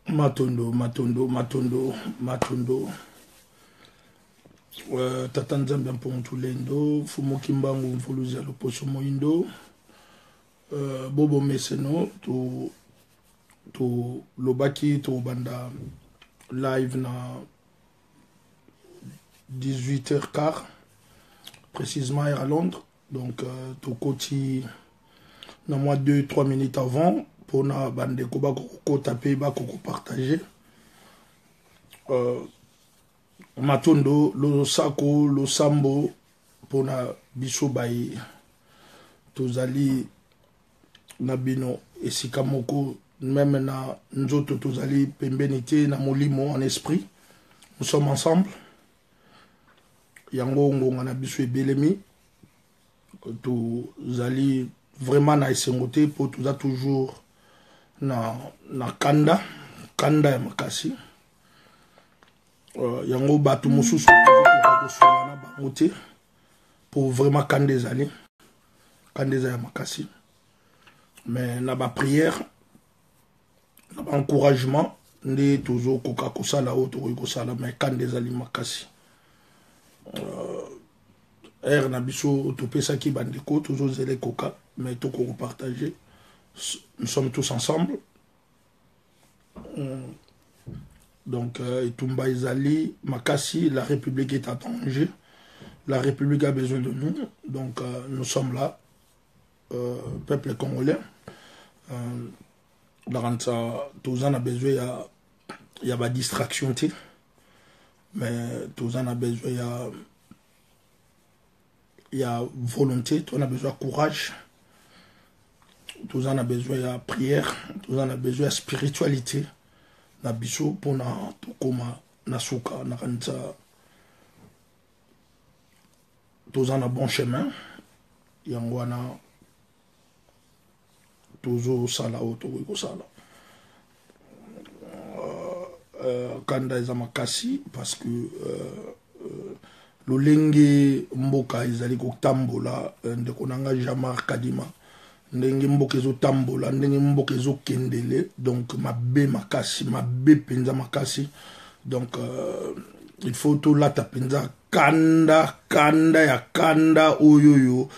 Matondo. Tata Nzambe Mpontulendo, Fumo Kimbangu Mfuluzi ya Loposo Moindo, Bobo Meseno, to Lobaki, to Banda live na 18h15, précisément à Londres. Donc, to Koti, na moi 2-3 minutes avant, pour na bande koba koko taper, ba koko partager. Matondo, lo sako, lo sambo, pour na biso bayi, tozali nabino et sikamoko, même na nzoto tozali pembenité na molimo en esprit. Nous sommes ensemble. Yango ngonga na biso ebelemi. Tozali vraiment na esengote pour toza toujours na kanda ya makasi. Yango batu mususu na bangote pour vraiment kanda ezali ya makasi. Mais na ba prière, na ba encouragement ndi tozo koka kosala oto kosala mais kanda ezali makasi. Na biso topesa ki bandeko tozo zele koka mais toko partager. Nous sommes tous ensemble. Donc Itumba Izali Makasi, la République est en danger. La République a besoin de nous. Donc nous sommes là, peuple congolais. Tous en a besoin, il y a pas distraction, mais tous en a besoin, il y a volonté, tous en a besoin de courage, tous en a besoin de prière, tous en a besoin de spiritualité. Na biso pour na tokoma na suka na kanza tous en a bon chemin yangwana toujours sala auto ko sala kanda za makasi parce que lolenge mboka izali ko tambola ndeko nanga Jamar Kadima ndenge mboka ezo tambola ndenge mboka ezo kendele donc mabe makasi mabe penza makasi donc il faut tout la tapenza kanda ya kanda oyoyo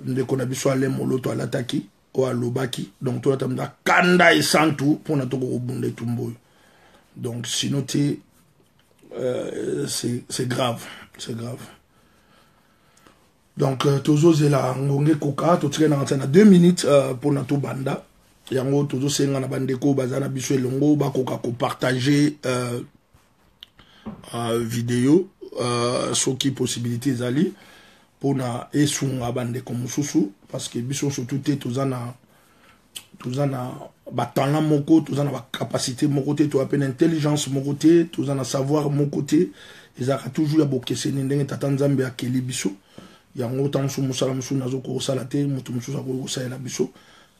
ndeko na biso ale moloto alataki o alobaki donc tout la tapenza kanda et santu pour na toko bunde tumboyo donc sinon c'est grave. Donc, tozo zela ngonge koka, to tire na 2 minutes pour nato banda. Yango tozo senga na bandeko bazana biso elongo ba koka ko partager vidéo soki possibilité zali pour na esunga bandeko mususu parce que biso surtout tozana ba talent moko, tozana ba capacité moko te, to appelle intelligence moko te, tozana savoir moko te, ezaka toujours ya bokese ndenge tata Nzambe akeli biso. Yango tansu musala musu nazo ko sala te mutu musu ko sala biso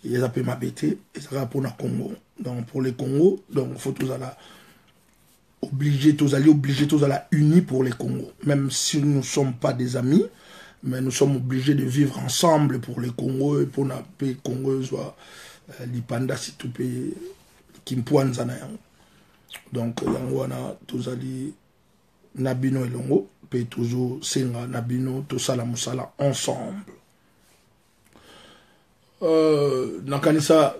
ils appellent ma bête et ça pour le Congo. Donc pour les Congo donc faut tous aller obligés tous aller unis pour les Congo même si nous ne sommes pas des amis mais nous sommes obligés de vivre ensemble pour les Congo et pour la paix Congo soit l'ipanda si tout pays kimpuanza na yango donc yango wana tous aller nabino elongo pe toujours senga nabino to sala musala ensemble nakanisa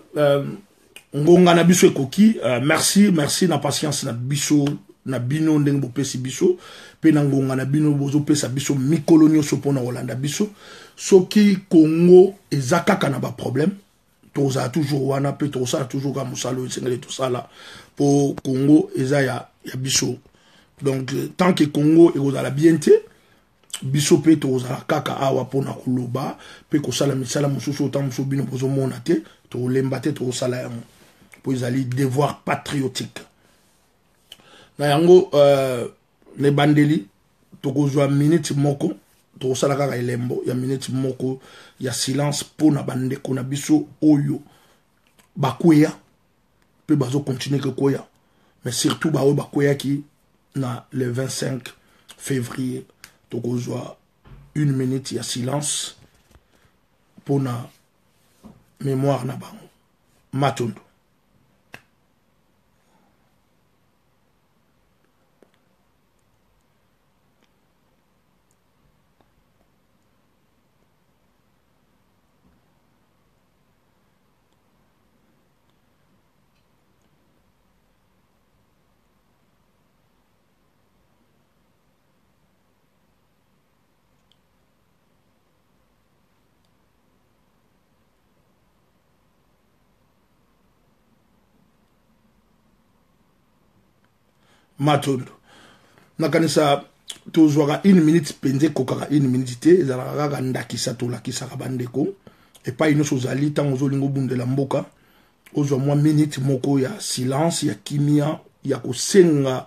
ngonga na biso ekoki merci na patience na biso na bino ndenge bopesi biso pe na ngonga na bino bozo pesa biso mikolo nyonso pona Holanda biso soki Congo ezakaka na ba problème toza toujours wana pe to sala toujours ka musalo sengele to sala pour Congo eza ya biso. Donc, tant que Congo est à la bienté, biso pe to za kaka awa pona kuloba pe ko sala misala mususu tam so bino bozo monate to lembate to sala yango pour ils devoir patriotique na yango les bandeli to ko zo minute moko to sala kaka elembo ya minute moko ya silence pona bande ko na biso oyo bakoya pe bazo continuer que koya mais surtout bakoya qui na le 25 février tokozwa 1 minute ya silence pour na mémoire na bango Matondo matondo nakanisa tozwaka 1 minute penze kokaka 1 minute te ezalaka kaka ndakisa tolakisaka bandeko epai nyonso ozali ntango ozolinga obundela mboka ozwa mwa minute moko ya silence ya kimia ya kosenga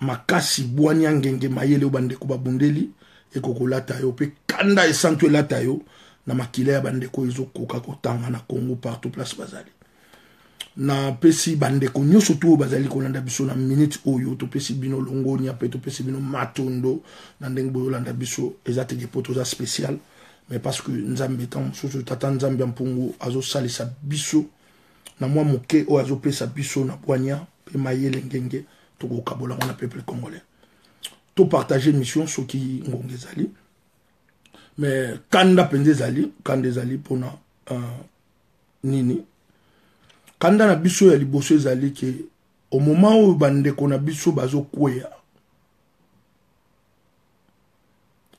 makasi bwani ya ngenge mayele o bandeko babundeli ekokolata yo pe kanda esantu elata yo na makila ya bandeko ezokoka kotanga na Congo partout place bazali na pesi bandeko nyonso to bazali kolanda biso na minute oyo to pesi bino longonia pe to pesi bino matondo na ndenge boyolanda biso ezate ke poto za spécial mais parce que nzambe tant soso tata nzambe mpungu azo salisa biso na mwa moke o azo pesa biso na bwanya pe mayele ngenge to ko kabola na peuple congolais to partager mission soki ngonge zali mais kanda penze zali pona nini kanda na biso ya liboso ezali ke au moment où bandeko na biso bazo kweya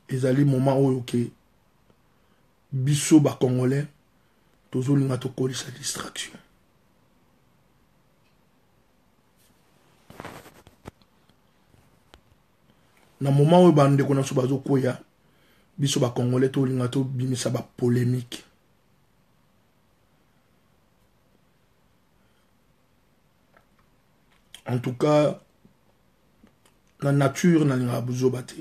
ezali moment oyo ke biso ba congolais tozolinga tokolisa distraction na moment oyo bandeko na biso bazo kweya biso ba congolais tolinga to bimisa ba polémique en tout cas la nature na linga buzoba te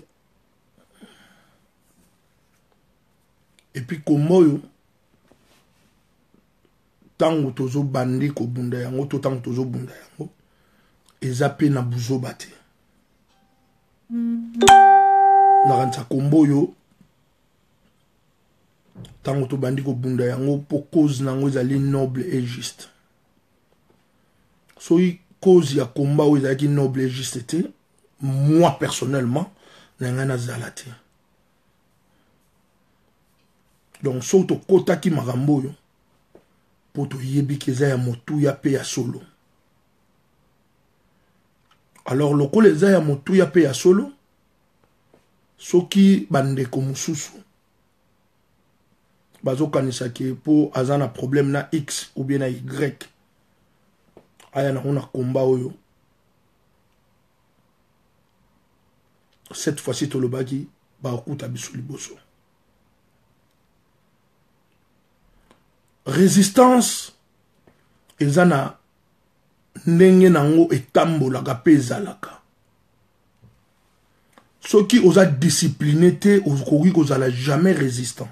et puis komoyo tango tozo bandi ko bunda yango to tango tozo bunda yango ezape na buzoba te na ranta komboyo tango to bandi ko bunda yango po cause nango ezali noble et juste so cause ya combat où ezali noble et juste te moi personnellement nanga nazala te donc so to kota ki makambo yo po to yebi keza ya motu ya pe ya solo alors loko leza ya motu ya pe ya solo soki bandeko mususu bazokanisa ke po azana problème na X ou bien na Y aya na una combat oyo cette fois-ci tolobaki ba okuta biso liboso résistance ezana ndenge nango etambolaka pe ezalaka soki oza discipliné te okoki kozala jamais résistant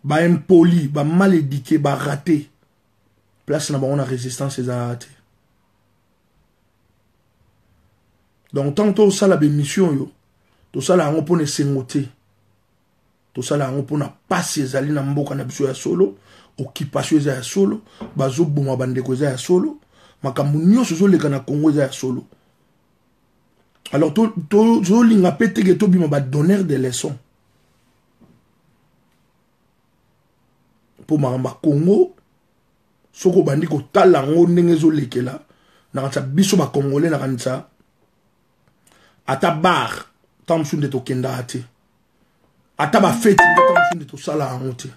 ba impoli ba mal éduqué ba raté place na bango na résistance ezala te donc tant to sala be mission yo to sala yango pona esengo te to sala yango pona pasi ezali na mboka na biso ya solo occupation eza ya solo bazoboma bandeko eza ya solo makambo nyonso ezoleka na Congo eza ya solo alors tozolinga pe teke tobima badonneur de leçons po makambo Congo soko bandi kotala yango ndenge ezolekela nakanisa biso bakongolais nakanisa ata bar tamsu nde tokenda ate ata bafeti nde tamsu nde tosala yango te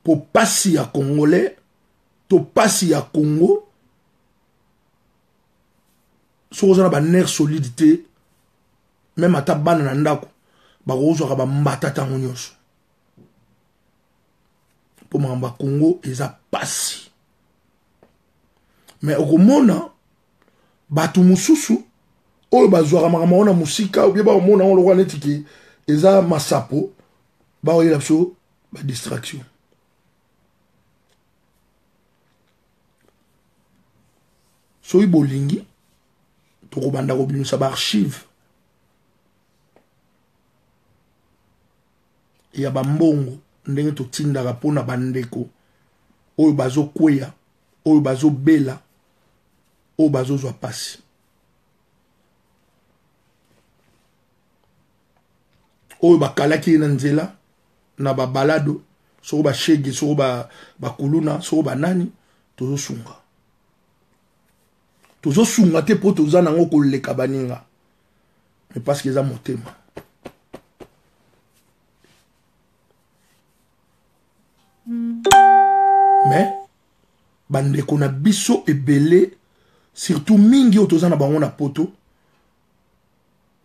po pasi ya congolais to pasi ya Congo soko ozana banerf solide te même ata bana na ndako bakozwaka bambata ntango nyonso po makambo ya Congo eza pasi mais okomona bato mususu oyo bazwaka makambo wana musika obie baomona ngo lokwa neti ke eza masapo baoyela biso badistraction soki bolingi tokobanda kobimisa baarchive ya bambongo ndenge totindaka mpona bandeko oyo bazokweya oyo bazobela oyo bazozwa pasi oyo bakalaki na nzela na babalado soko bashege soko bakuluna soko banani tozosunga te po toza nango koleka baninga mais parce que eza motema mais bandeko na biso ebele surtout mingi otoza na bango na poto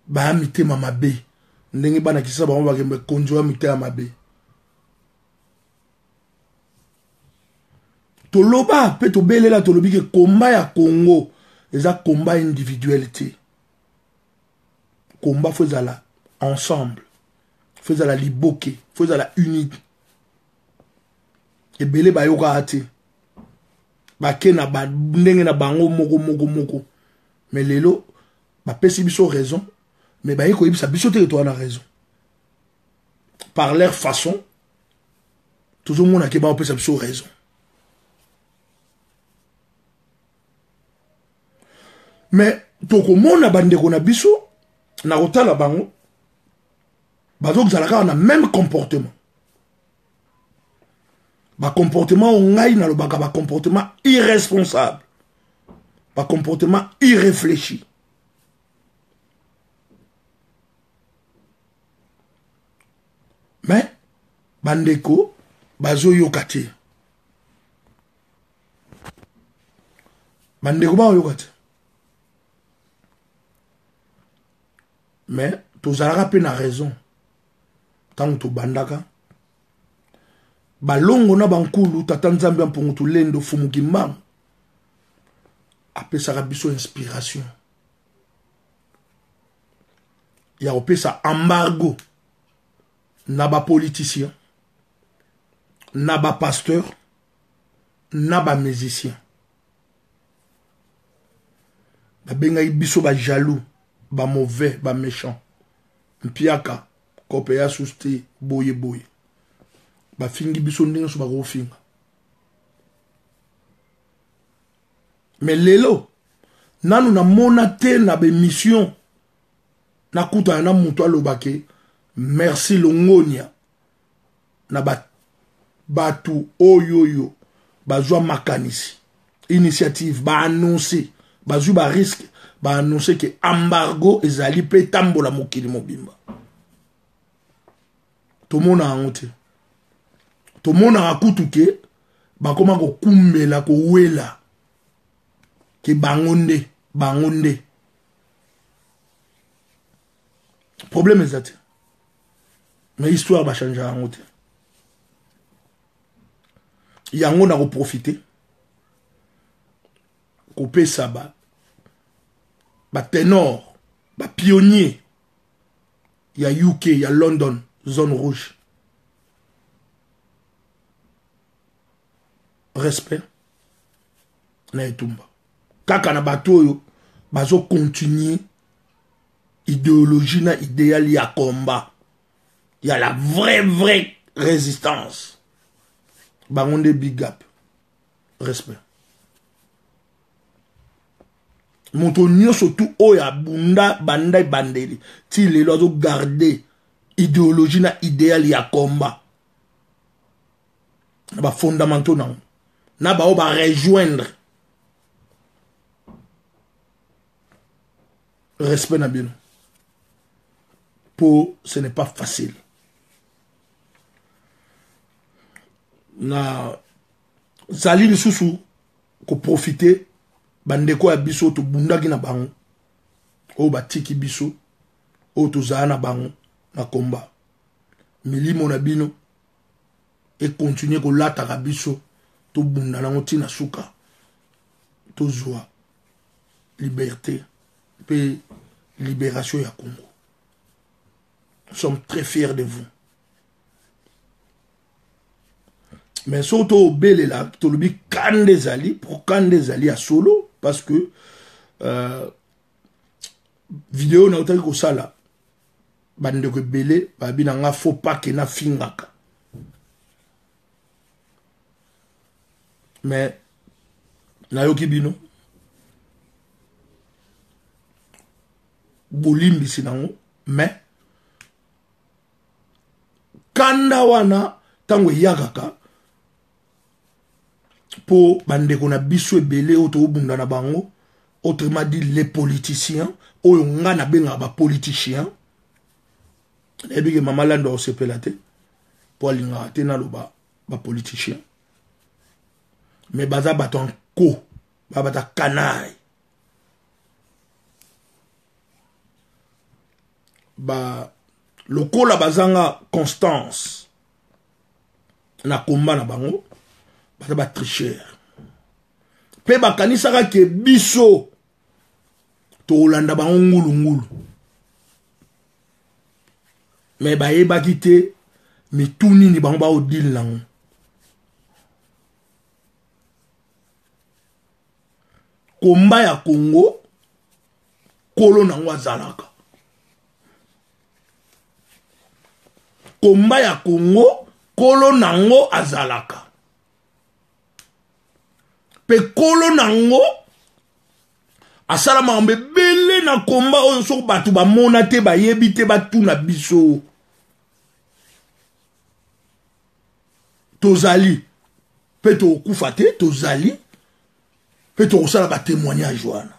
ba mitema mabe ndenge bana kisa bango bakembe konjoa mitema mabe toloba pe tobelela tolobi ke komba ya Congo eza komba individualité combat faisala ensemble faisala liboke faisala unité ebele bayoka ate bakena ba ndenge na bango moko mais lelo ba pesi biso raison mais ba yeko yebisa biso te to na raison par leur façon toujours monde ke ba pesa biso raison mais toko mona bandeko na biso na kotala bango bazo kuzalaka na même comportement ba comportement ngai na lobaka ba comportement irresponsable ba comportement irréfléchi mais bandeko bazo yokati bandeko ba yokati mais tozalaka pe na raison tant to bandaka balongo na bankulu tata nzambe mpongo tulendo fumuki mbang apesaka biso inspiration ya opesa embargo na ba politicien na ba pasteur na ba musicien babenga biso ba jaloux ba mauvais ba méchant mpiaka kope ya suste boye ba fingi biso ndenge so ba ko finga mais lelo nanu na mona te na be mission na kuta na muto alobake merci longonia na batu oyoyo bazwa makanisi initiative ba annoncer bazwa ba risque ba annoncer que embargo ezali pe tambola mokili mobimba tomona angote tomona akutuke bakoma ko kumbela ko wela ke bangonde problème ezate mais histoire va changer angote yango na ko profiter ko pesa ba ténor ba pionnier ya UK ya London zone rouge respect na etumba kaka na bato oyo bazo continuer idéologie na idéal ya combat ya la vraie résistance bangonde big up respect moto nyonso tout oyo abunda banda bandeli ti lelo azo garder idéologie na idéal ya combat na ba fondamentaux na ba o ba rejoindre respect na bino pour ce n'est pas facile na zali lisusu ko profiter bandeko ya biso to bundaki na bango o batiki biso o to za na bango na combat milimo na bino et continuer ko lata ka biso to bunda na ngoti na suka to joie liberté et libération ya Congo. Nous sommes très fiers de vous. Mais surtout belela to lobi kandezali pour kandezali à solo parce que vidéo na otaki ko sala bande ko belé babi na nga faut pas que na fingaka. Mais na yoki bino bolimbi sinango mais kanda wana tango yakaka pour bandeko na biso ebele oto obunda na bango autrement dit les politiciens oyo nga na benga ba politiciens ebike mama lando sepelate pour alinga te na loba ba politiciens mais baza bato en ko bata canaille ba lokola bazanga constance na komba na bango baza ba tricheur pe bakanisaka ke biso tolanda bango ngulu mais bayebaki te mituni ni bango baodile nango komba ya Congo kolo nango azalaka komba ya Congo kolo nango azalaka pe kolo nango asala makambo ebele na komba oyo soko bato bamona te bayebi te batuna biso tozali pe tokufa te tozali pe tokosala ba témoignage wana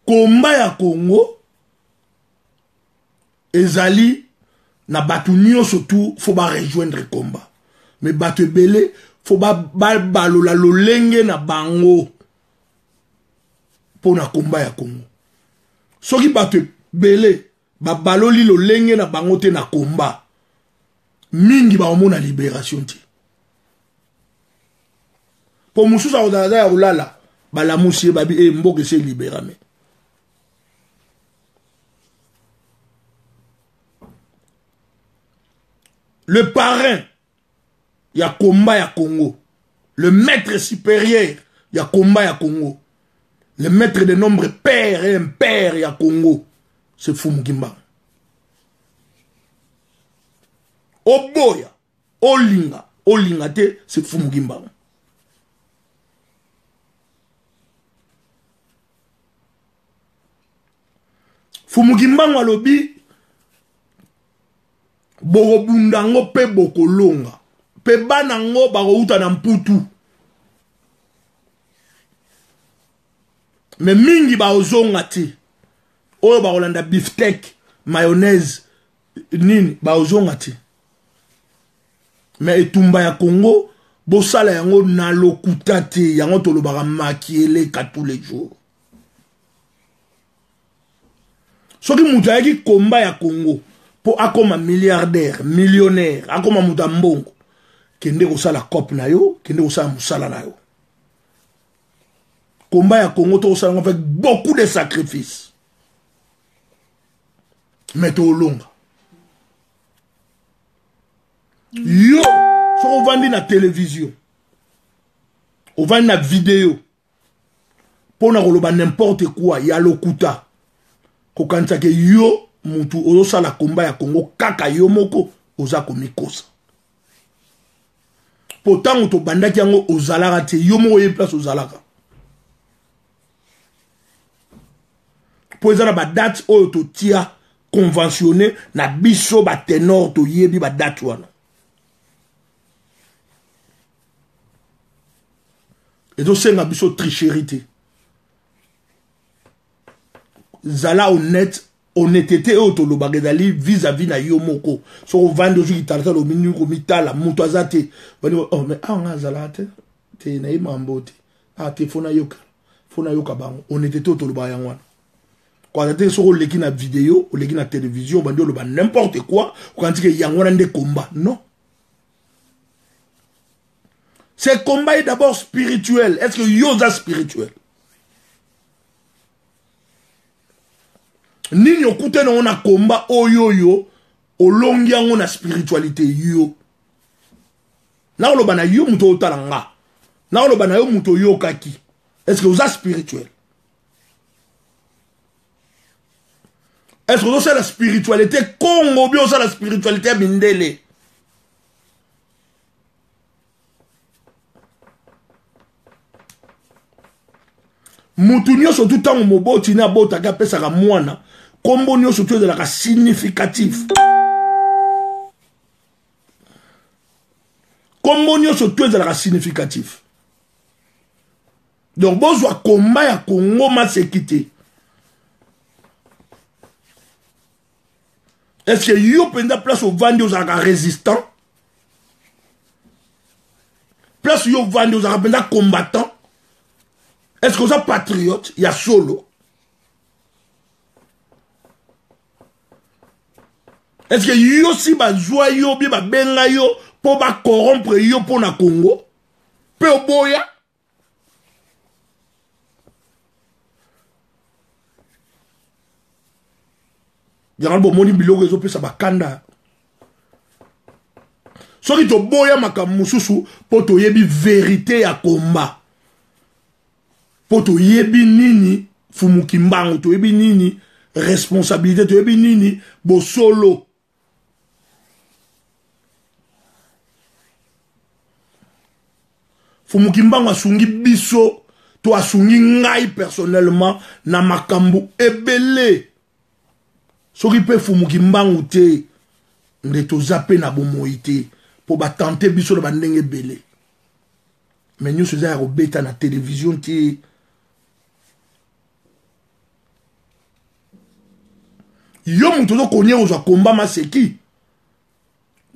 komba ya Congo ezali na bato nyonso tu faut ba rejoindre komba mais bato ebele faut ba balola lolenge na bango pona komba ya Congo soki bato ebele ba baloli lolenge na bango te na komba mingi ba omona libération ti po mususa odaza ya ulala bala musie babi mboke se libérame le parrain ya komba ya Congo le maître supérieur ya komba ya Congo le maître de nombre père et impair ya Congo c'est Fumugimba Oboya, Olinga te, c'est Fumugimba. Fumugimba walobi, Borobundango pe bokolonga, pe banango barouta na mputu. Mais mingi ba ozonga te, oyo ba olanda beefsteak, mayonnaise, nini, ba ozonga te. Mais etumba ya Congo bosala yango na lokuta te yango tolobaka makiele ka tous les jours soki mutu ayaki komba ya Congo po akoma milliardaire millionnaire akoma mutu mbongo kende kosala cop na yo kende kosala musala na yo komba ya Congo to kosala avec beaucoup de sacrifices mais to longa yo so on vandi na télévision on vandi na vidéo pour na koloba n'importe quoi ya lokuta ko kanisa ke yo mutu ozo sala komba ya Congo kaka yo moko oza komikosa pourtant to bandaki yango ozalaka te yo moko ye place ozalaka po ezala ba date oyo to tia conventionné na biso ba ténor to yebi ba date wana. Et donc c'est une tricherie. Zala honnête, honnêteté autolobagedali vis-à-vis na yomoko. So on vend aujourd'hui qui t'arrête au minu comme itala mutazate. Oh mais ah on a zalate. Te na imambote. Ah te fona yoka bango. Honnêteté autolobagangwana. Quand tu es sur le vidéo ou la télévision, on va n'importe quoi. Quand tu es en des combats, non. Ce combat est d'abord spirituel. Est-ce que yoza spirituel? Ni nyokute na on a combat oyoyo olongi on a spiritualité yo. Na lo bana yo muto otalanga. Na lo bana yo muto yo kaki. Est-ce que vous êtes spirituel? Est-ce que vous avez la spiritualité Congo bien ça la spiritualité Mindele? Moutounio surtout tant mobo tina bota ka pesa ka mwana kombo nyo surtout de la significatif kombo nyo surtout de la significatif donc bozwa combat ya Congo ma sécurité Est-ce que yo penda place au vandi aux résistant? Place yo vandi aux penda combattant? Est-ce que vous êtes patriote? Il y a solo. Est-ce que yo si ba joyeux bi ba benga yo pour ba corrompre yo pour na Congo? Pe oboya? Yangal bo moni biloko ezo pesa bakanda. Soki to boya makamususu po to yebi vérité ya combat. Po to yebi nini fumukimbango, to yebi nini responsabilité, to yebi nini bo solo. Fumukimbango asungi biso, to asungi ngai personnellement na makambu ebele. Soki pe fumukimbango te, nde to zappe na bomoite pour ba tenter biso de ba ndenge belé. Mais nous faisons robeta na télévision te. Yo muto to konye oza komba maseki.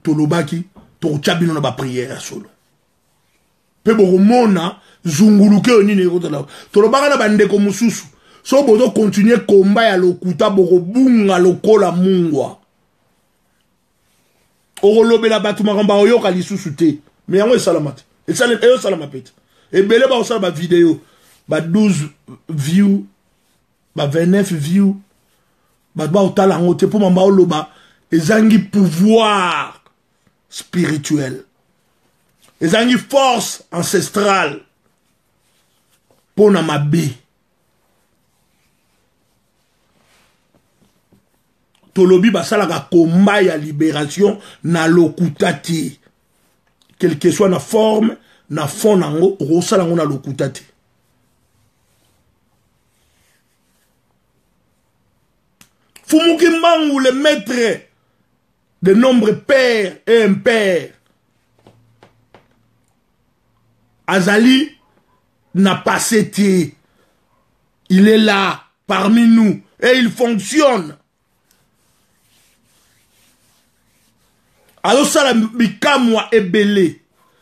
To lobaki, to chabino na ba prière solo. Pe boromona zunguluke onine kotala. To lobaka na bandeko mususu. So bozo continuer komba ya lokuta borobunga lokola mungwa. Orolobe la batu maramba oyoka lisusu te. Mais yango esalamate. Eyo salamapete. Ebele ba osala ba vidéo. Ba 12 views. Ba 29 views. Ba ba otala ngote pour mamba oloba. Ezangi pouvoir spirituel. Ezangi force ancestrale. Pour na mabe. Tolobi basala ka combat ya libération na lokutati. Quelle que soit la forme, na fond nango, rosala ngo na lokutati. Fumukimbangu, le maître de nombre père et impair. Azali n'a pas cessé. Il est là, parmi nous, et il fonctionne. Alors ça la bikamwa ebele.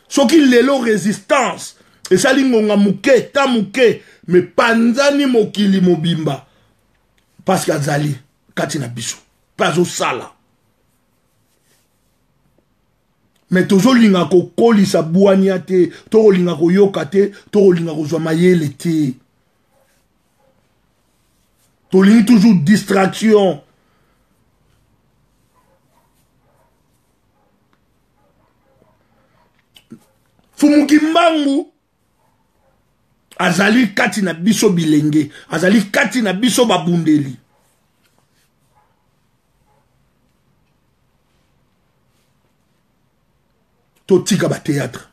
Soki lelo résistance. Et ça lingonga muke, ta muke. Mais panzani mokili mobimba. Parce qu'azali, katina biso. Pas au sala. Mais toujours linga ko koli sa buaniate. Toro linga ko yokate. Toro linga ko zomayele te. Toro toujours distraction. Fumukimbangu azali kati na biso bilenge, azali kati na biso babundeli. Totika ba théâtre.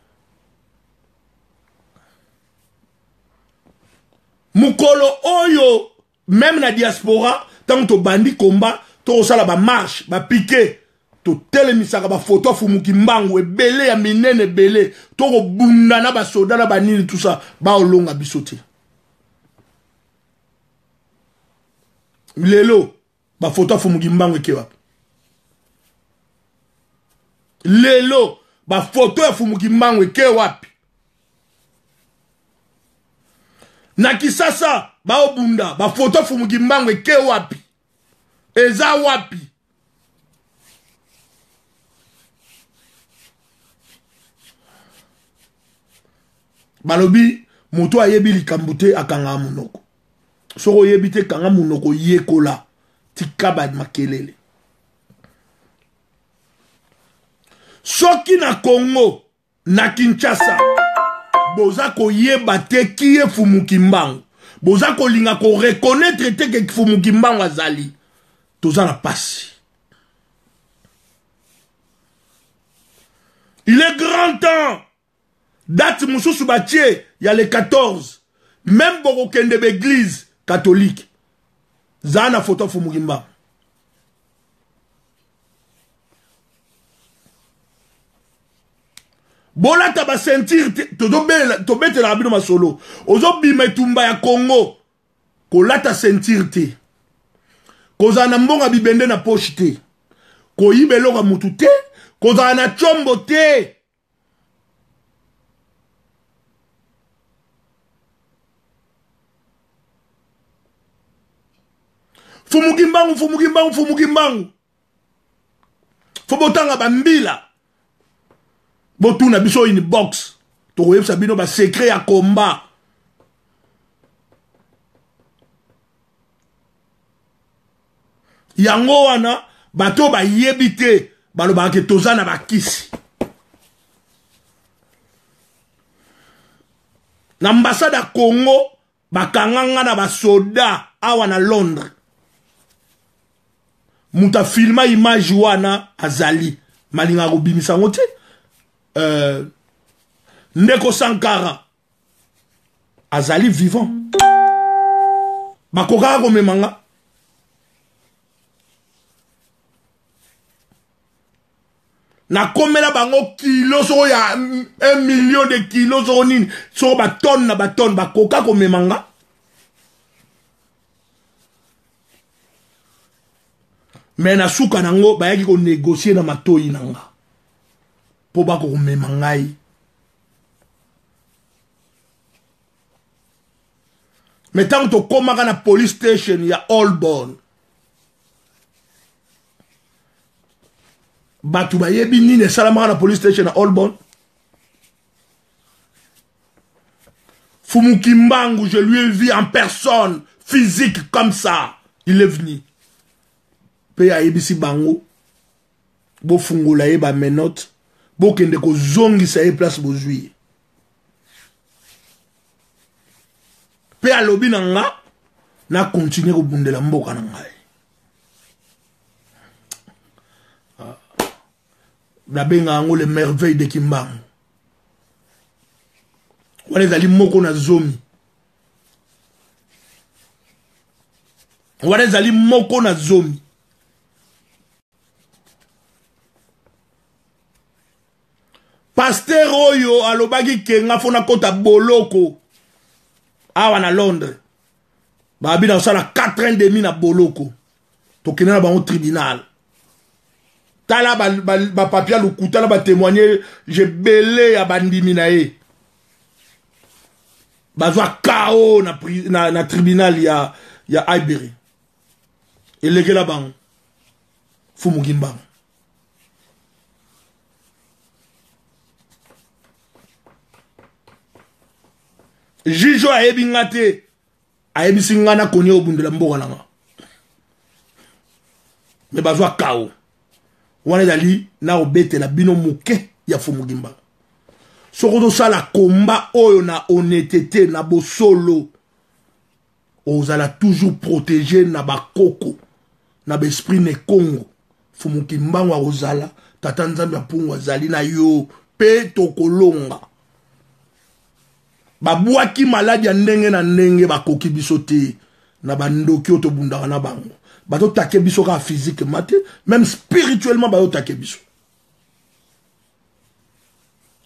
Mukolo oyo même na diaspora tant to bandi combat, to sala ba marche, ba piqué. To telemisaka ba photo Fumukimbangu ebele ya minene ebele to ko bunda na ba soda na ba nini tout ça ba olonga bisote lelo ba photo Fumukimbangu ekewa lelo ba photo ya Fumukimbangu ekewa na Kisasa ba obunda ba photo Fumukimbangu ekewa eza wapi. Balobi, moto ayebi likambute akanga munoko. Soko yebite kanga munoko yekola. Tikabad makelele. Soki na Congo, na Kinshasa, boza ko yebate kiye Fumukimbangu. Boza ko linga ko reconnaître te ke Fumukimbangu azali. Toza na pasi. Il est grand temps. Date Moussou Batié, il y a les 14. Même Borokende l'église catholique. Zana photo Fumukimbangu. Bola taba sentir to bete la bino masolo. Ozo bimetumba ya Congo. Ko lata sentir te. Ko zana mbonga bibende na poche te. koyiba eloko mutu te kozala na chombo te. Fumugimbangu fobotanga bambila botuna biso in box tokoyebisa bino ba secret ya combat. Yango wana bato bayebi te balobaka ke toza na bakisi. Na ambassade ya Congo bakanganga na basoda awa na Londres. Muta filma image wana azali malinga kobimisa ngo te. Ndeko Sankara azali vivant bakokaka komemanga. Na komela bango kilo soko ya 1 million de kilos soko nini soko batonne na batonne bakoka komemanga. Mais na suka nango bayaki ko négocier na matoyi nanga po bako komemangai. Mais tant to komaka na police station ya Holborn batu bayebi nini esalamaka na police station ya Holborn. Fumukimbangu, je lui ai vu en personne, physique comme ça. Il est venu. Pe ayebisi bango. Bo fungola ye ba menote. Bo kende ko zongi sa ye place bozui. Pe alobi nanga na continue ko bundela mboka na ngai. Na benga ango les merveilles de Kimbangu. Wana ezali moko na zomi. Wana ezali moko na zomi. Pasteur oyo alobaki kenga fona kota boloko awa na Londres. Babi na sala 4 ans et demi na boloko. Tokena na bango tribunal. Tala ba papier lukuta la ba témoigner j'ai belé ya bandimi na ye. Bazwa KO na tribunal ya Ibery. Eleke la bango. Fumugimbangu. Jijo ayebi ngate ayebi singana konye obundela mboka nanga. Me bazwa KO. Wana dali na obete la bino muke ya Fumugimbangu. Sokoto sala combat oyo na honnêteté na bosolo. Ozala toujours protégé na bakoko na besprit ne Congo. Fumugimbangu ozala tata nzambe apungu azali na yo pe tokolonga. Babwaki maladi ya ndenge na ndenge bakoki biso te na bandoki otobundaka na bango. Bato take biso ka physique mate, même spirituellement bato take biso.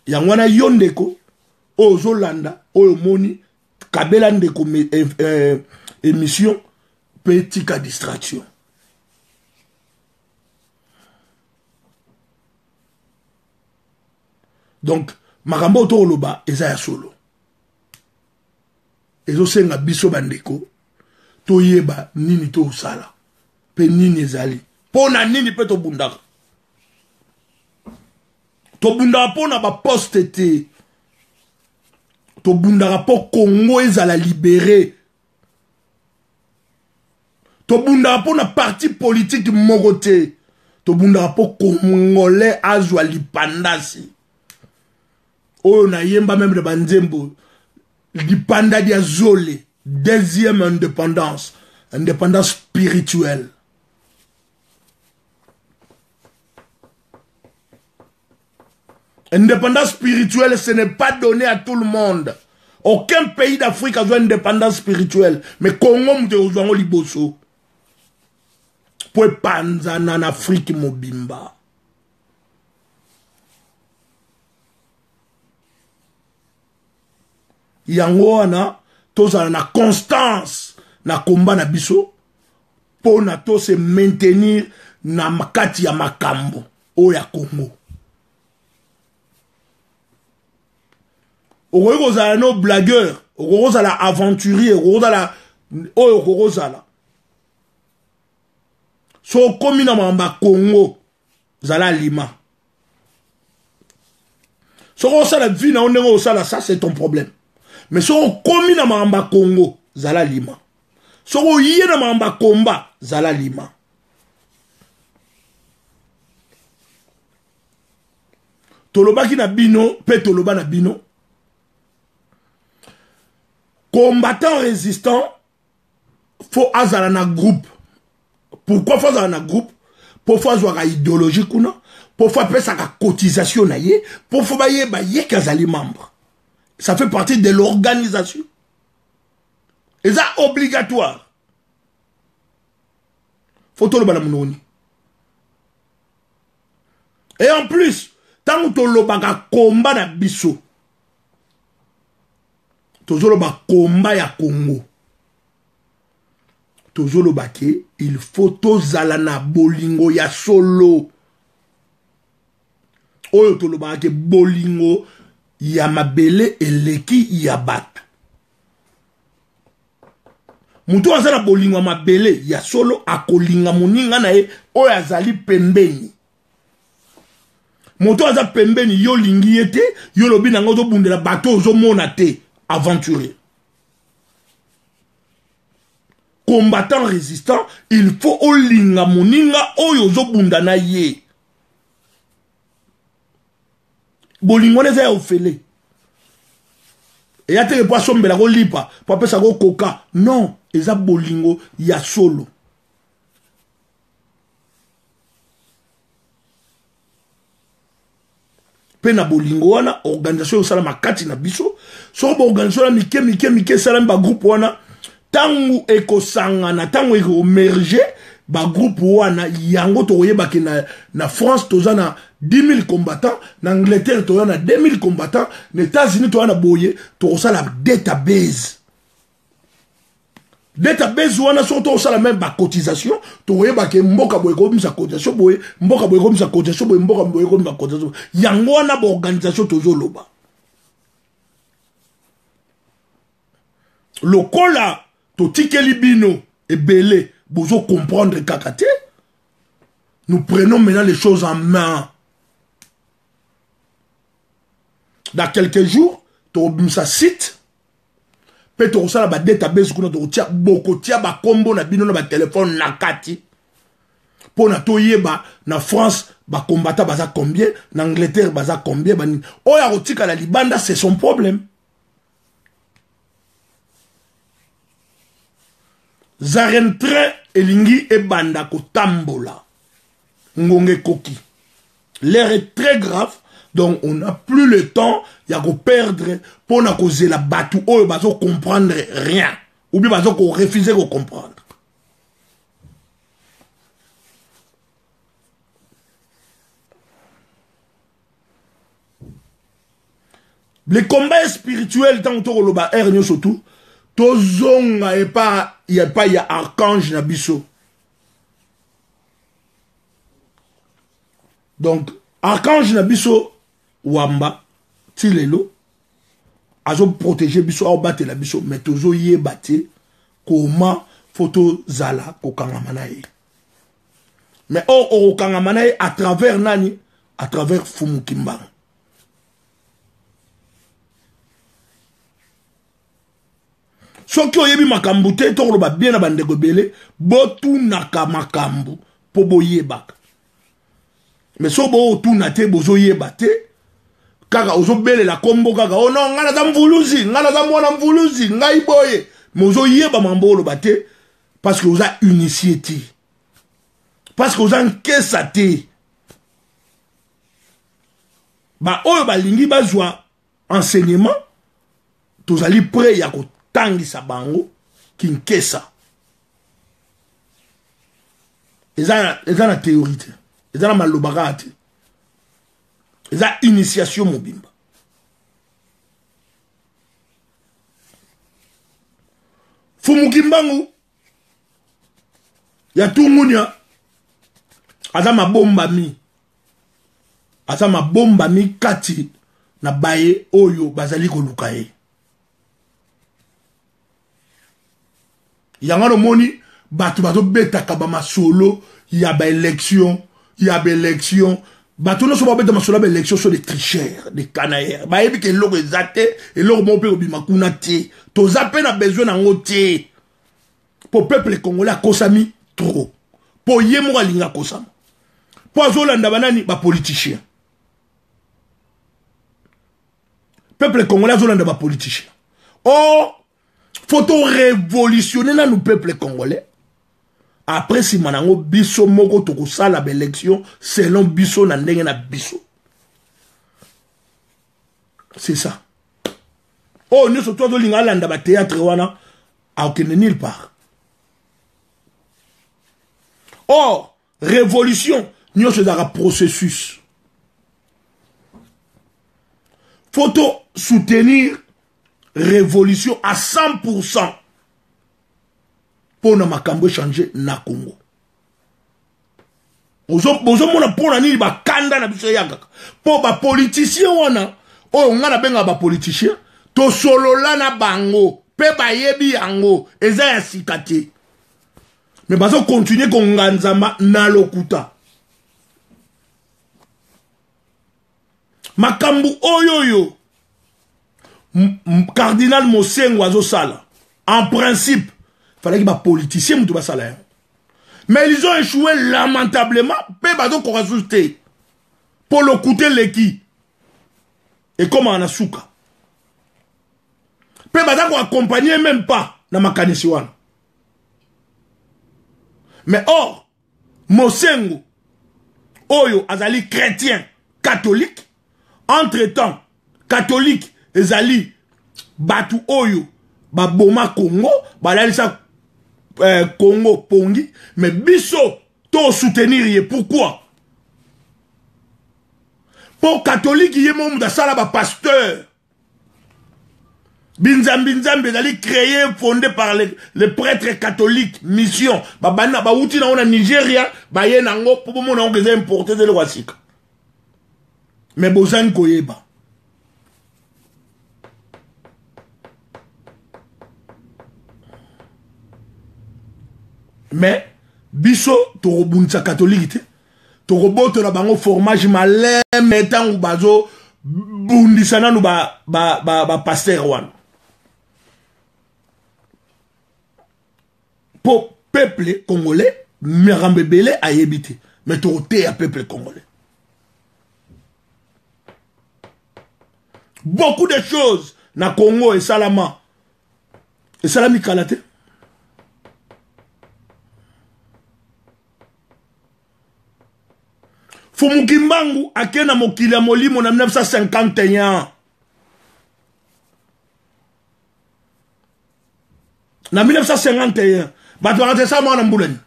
Yangwana yondeko, ozo landa, oyo moni, kabela ndeko émission, petit ka distraction. Donc, makambo otoloba, eza ya solo. Ezo senga biso bandeko, toyeba nini to sala. Pe nini ezali. Pona nini pe to bundaka. To bundaka pona ba poste te. To bundaka po Congo ezala libéré. To bundaka pona parti politique moko te. To bundaka po Congolais azwa lipandasi. Oyo na yemba même de banzembo. Lipanda dia zole. Deuxième indépendance. Indépendance spirituelle. Indépendance spirituelle, ce n'est pas donné à tout le monde. Aucun pays d'Afrique a besoin d'indépendance spirituelle. Mais Congo, nous avons liboso. Pour panza en Afrique, mobimba. Yango wana, toza na constance, na combat na biso, pour na to se maintenir na makati ya makambo oya Congo. Okozala no blagueur, okozala aventurier, okozala oyo okozala. So komi na mamba Congo zala lima. So osala vie na ondengo osala, ça c'est ton problème. Mais so komi na mamba Congo zala lima. So yé na mamba komba zala lima. Tolobaki na bino, pe toloba na bino. Combattant résistant, faut azala na groupe. Pourquoi faut azala na groupe? Pour faire une idéologie kuna, pour faire une cotisation na ye, pour faire ba ye kazali membre. Ça fait partie de l'organisation. Et ça obligatoire. Faut toloba na munoni. Et en plus, tant que toloba ka combat na biso, toujours le combat ya Congo. Toujours le baké, il faut tozala na bolingo ya solo. Oyo to le baké bolingo ya mabele eleki ya batu. Mutu azala bolingo ya mabele ya solo akolinga moninga na ye oyo azali pembeni. Mutu azala pembeni yo lingi yete yo lobi nango to bundela bato ozo mona te. Aventurier. Combattant résistant, il faut olinga moninga oyo zo bunda na ye. Bolingo neza ya ofele. Et ya te pas sombela ko lipa, pa pesa ko coca. Non, eza bolingo ya solo. Pena bolingo wana organisation osala makati na biso so bo organisation mike sala ba groupe wana tangu ekosangana tangu eko merge ba groupe wana yango toyeba ke na France tozana 10 000 combattants, na Angleterre tozana 2 000 combattants, na États-Unis tozana boye tozala database. Database wana soto osala même ba cotisation toyeba ke mboka boye ko misa cotisation boye mboka boye ko misa cotisation boye mboka boye ko misa cotisation yango wana ba organisation tozoloba lokola to tikeli bino ebele bozo comprendre kakate. Nous prenons maintenant les choses en main. Dans quelques jours to misa site pe to sala ba database kuna to tia boko tia ba kombo na bino na ba téléphone na kati po na to yeba na France ba combattant baza combien, na Angleterre baza combien, bani oya rotika la libanda c'est son problème. Zarentre elingi e banda ko tambola ngonge koki. L'air est très grave. Donc, on n'a plus le temps, il y a qu'on perdre pour na causer la batou, ou il va comprendre rien. Ou bien il va refuser de comprendre. Les combats spirituels, tant que le bas air surtout, tozonga et pas, il y a archange na biso. Donc, archange na biso, Wamba, Tilelo, azo protéger biso, a battre la biso, mais tozo yé batté, comment photo zala, ko kangamanae. Mais o kangamanae à travers nani, à travers Fumukimba. Soki oyebi makambu te, tokolo ba bien na bandeko bele, botu naka makambu, po boyeba. Mais so bo tu na te, bozo yeba te, kaka ozo bele la kombo kaka oh non ngana za mvuluzi ngana za mwana mvuluzi ngai boye mozo yeba mambolo bate parce que oza initié parce que oza nkesa te ba oyo balingi bazwa enseignement tozali prêt ya kotangisa bango kinkesa eza na théorie te eza na malobaka te. La initiation mobimba. Fumukimbangu ya tungunya aza mabombami kati na baye oyo bazali koluka ye yangano moni batu betaka ba masolo ya ba élection batu no so babeta masolo ba élection so des tricheurs des canailleurs ba yebi ke loko ezate eloko mo pe obima kuna te to zape na besoin na ngote pour peuple congolais akosami trop pour yemo alinga kosama pour azolanda banani ba politiciens peuple congolais azolanda ba politiciens oh faut révolutionner là nous peuple congolais après si manango biso moko toko sala ba élection selon biso na ndenge na biso c'est ça oh nous surtout to linga landa ba théâtre wana a aucun nulle part oh révolution nous c'est un processus faut soutenir révolution à 100% pour na makambo changer na Congo. Bozo mona pona ni ba kanda na biso yaka. Po ba politicien wana o ngana benga ba politicien to solola na bango pe ba yebi yango eza ya sikate. Mais bazo continuer ko nganzama na lokuta. Makambu oyoyo Cardinal Mosengo azo sala. En principe, fallait que les politiciens moutou salaire. Mais ils ont échoué lamentablement. Pe bazo ko rajouter pour le coûter l'équipe. Et comme en asuka. Pe bazo ko accompagner même pas dans ma kanisiwana. Mais or Mosengo oyo azali chrétien catholique entre-temps catholique ezali batu oyo baboma Congo balalisa Congo pongi mais biso to soutenir ye pourquoi pour catholique yé mon da sala ba pasteur binzambi ezali créé fondé par les prêtres catholiques mission babana ba uti na ona Nigeria ba ye nango pour mo na ngeza importer de l'Ouasika mais bozan koyeba mais biso to robunza catholique to roboto na bango fromage malem metan ou bazo bundisana no ba pasteur wan pour peuple congolais merambebele a yebité mais to te à peuple congolais beaucoup de choses na Congo et Salama et Salami Kalate Fumukimbangu akena mokili ya molimo na 1951 na 1951 bato bakate sa mwana mbulani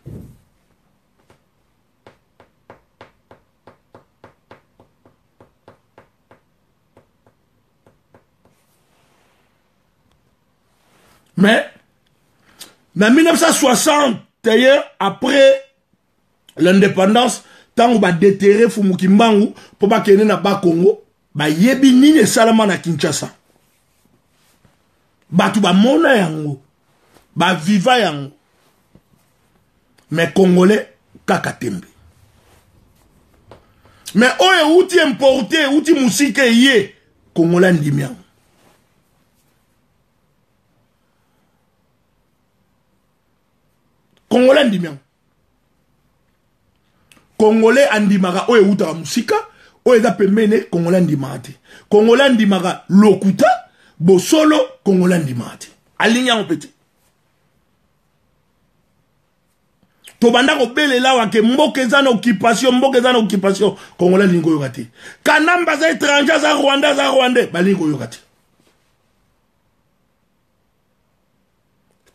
mais na 1961 après l'indépendance tant on va déterrer Fumukimbangu pour pas qu'il y ait na Congo ba yebi nini salama na Kinshasa batu ba mona yango ba viva yango mais congolais kakatembe mais oye outi importé outi musike yé congolais ndimian congolais ndimian Congolais andimaka oye uta musika oye da pemene Congolais andimate Congolais andimaka lokuta bosolo Congolais andimate alinya on petit to banda ko belela wa ke mboke za na occupation Congolais lingo yokati kanamba za étranger za Rwandais balingo yokati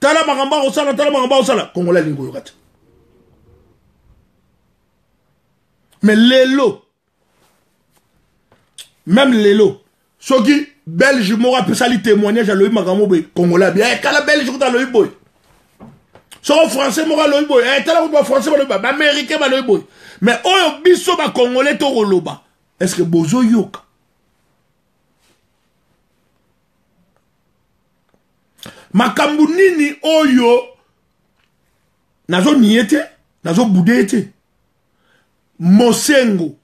tala makamba osala Congolais lingo yokati mais même Lelo, ce qui Belge m'aura pu salir témoignage à l'œil Magamobe, Congolais bien, et qu'à la Belge, t'as l'œil boy. Soko français mora loyi boy. Eh tala ko français ba loyi ba américain ba loyi boy. Mais oyo biso ba congolais to koloba. Est-ce que bozo yoka? Makambu nini oyo nazo niete, nazo budete. Mosengo.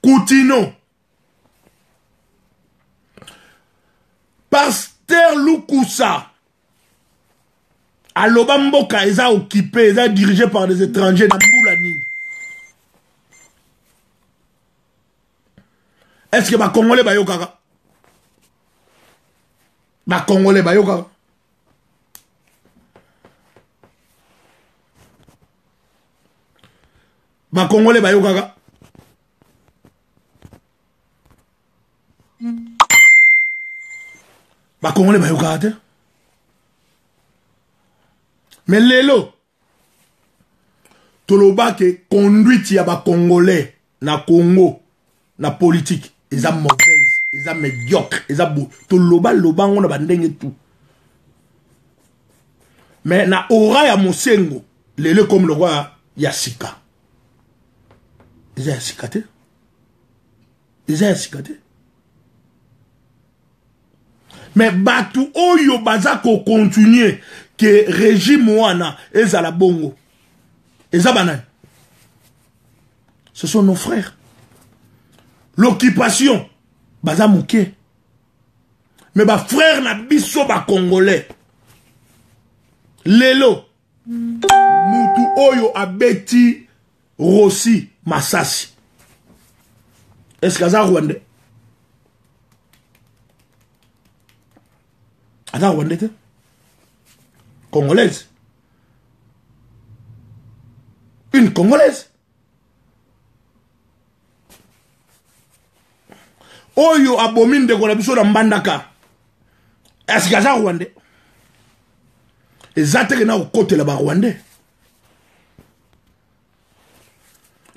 Koutino. Pasteur Lukusa. Aloba mboka eza occupé, eza dirigé par des étrangers na Mboulani. Est-ce que ba Congolais ba yokaka? Ba Congolais ba yokaka? Ba Congolais ba yokaka? Ba Congolais ba yokaka te? Mais lelo, toloba ke conduite ya ba Congolais na Congo, na politique, eza mauvaise, eza médiocre, eza beau. Toloba loba ngona ba ndenge tout. Mais na aura ya Mosengo, lelo comme le roi Yassika. Eza Yassika te? Eza Yassika te? Mais batu oyo baza ko continuer que régime wana ezala bongo. Eza banane. Ce sont nos frères. L'occupation baza mouké. Mais ba frère na biso ba congolais. Lelo mutu oyo abeti Rossi Masasi. Est-ce que aza Rwandais? Aza Rwandais te? Congolaise. Une Congolaise. Oyo abomine de Kolabiso na Mbandaka. Est-ce que aza Rwandais? Ezate na kote la ba Rwandais.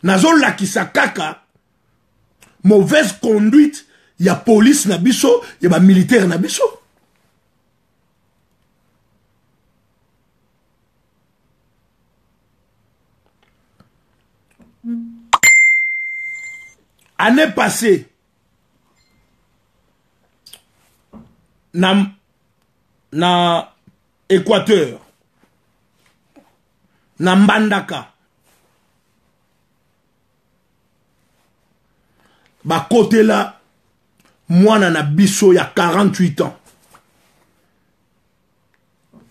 Nazo lakisa kaka mauvaise conduite ya police na biso, ya ba militaire na biso. Année passée, na Équateur, na Mbandaka, ba côté là, mwana na biso ya 48 ans.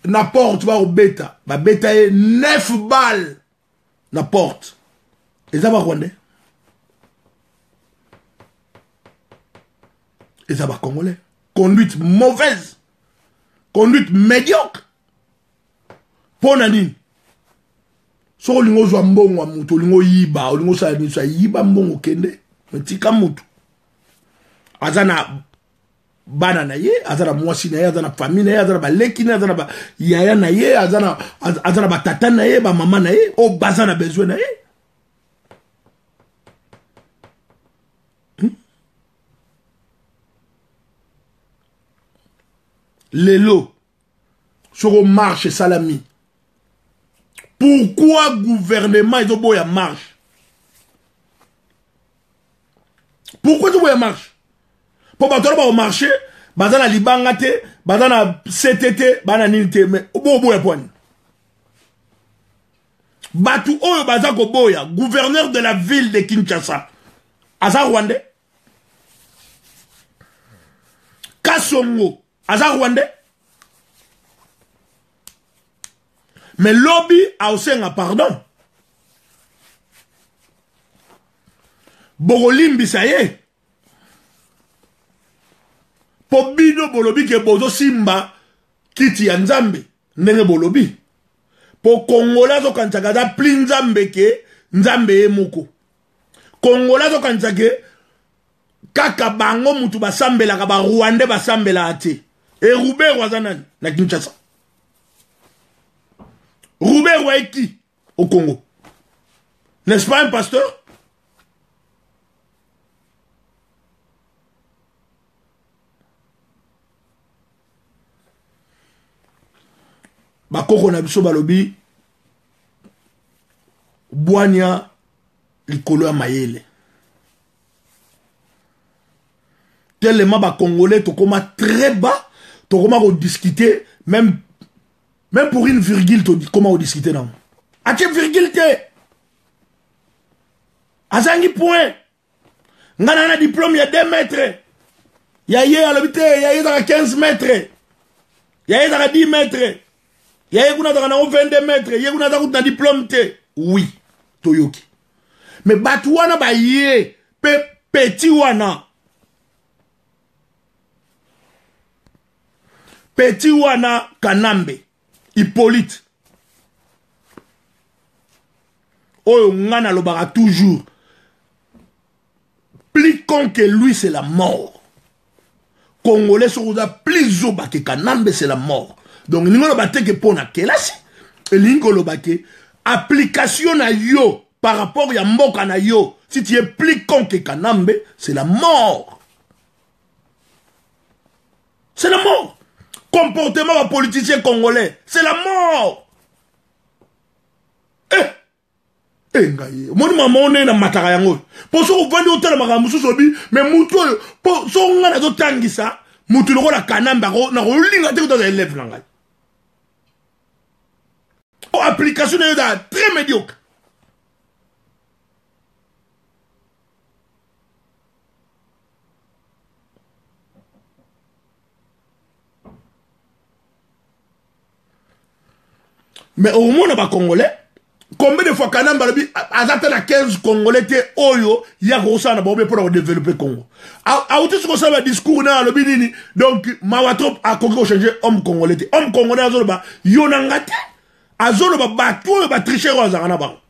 Na porte ba beta, ba beta e 9 balles na porte. Et ça va Rwandais. Et ça va Congolais. Conduite mauvaise. Conduite médiocre. Ponanine. So lingo zwa mbongo mutu lingo yiba, lingo sa yiba mbongo kende. Metika mutu. Azana bana na ye, azana mwasi na ye, azana famille na ye, azana ba leki na ye, azana ba yaya na ye, azana ba tata na ye, ba mama na ye, o bazana besoin na ye. Lelo, sur marche salami. Pourquoi gouvernement est au bout de marche? Pourquoi tu bois marche? Pour battre au marché, bazana libangate, bazana CTT, bazana nilite, mais au bout de point. Batu oyo bazako boya, gouverneur de la ville de Kinshasa. Aza Rwandais? Kasongo. Aza Rwandais? Mais lobby a aussi un pardon. Bogolimbi ça y est. Po bido bolobi ke bozo simba kiti ya Nzambe ndenge bolobi. Po Kongola zo kanchagaza pli Nzambe ke Nzambe e moko. Kongola zo kanchage kaka bango mutu basambela ka ba Rwandais basambela ate. Et Roubaix Wazanani na Kinshasa. Roubaix Waiki au Congo. N'est-ce pas un pasteur? bakoko na biso balobi bwanya likolo ya mayele. Tellement ba Congolais to koma très bas, to koma ko discuter même pour une virgule to comment on discuter non. A quelle virgule te? Azangi point. Ngana na diplôme il y a 2 mètres. Ya ye à l'habité, ya ye dans 15 mètres. Ya ye dans 10 mètres. Ya ye kuna dans 22 mètres. Ya ye kuna dans diplôme te. Oui, toyoki. Mais batu wana ba ye petit wana. Petit wana Kanambe. Hippolyte. Oyo ngana lobara toujours. Plus con que lui, c'est la mort. Congolais sont plus au que Kanambe, c'est la mort. Donc, nous avons battu que pour la kelasi. Et nous avons battu application na yo par rapport à Mboka na yo. Si tu es plus con que Kanambe, c'est la mort. C'est la mort. Comportement de politicien congolais, c'est la mort. Moi, maman, na matara yango. Pour ça, on va dire autant de maramusu sobi, mais moutou, pour ça, on a d'autres tangisa, moutou le la Kanamba, na rolinga te dans les lèvres langai. Oh, application est très médiocre. Mais au moins, on a Congolais. Combien de fois Kanamba a à 15 Congolais oyo ya rosa na bobe pour développer Congo. A outi ce que ça va discours na le binini. Donc Mawatrop a Congo changer homme congolais. Homme congolais azolo ba yonangate. Azolo ba batu ba tricher rozana ba.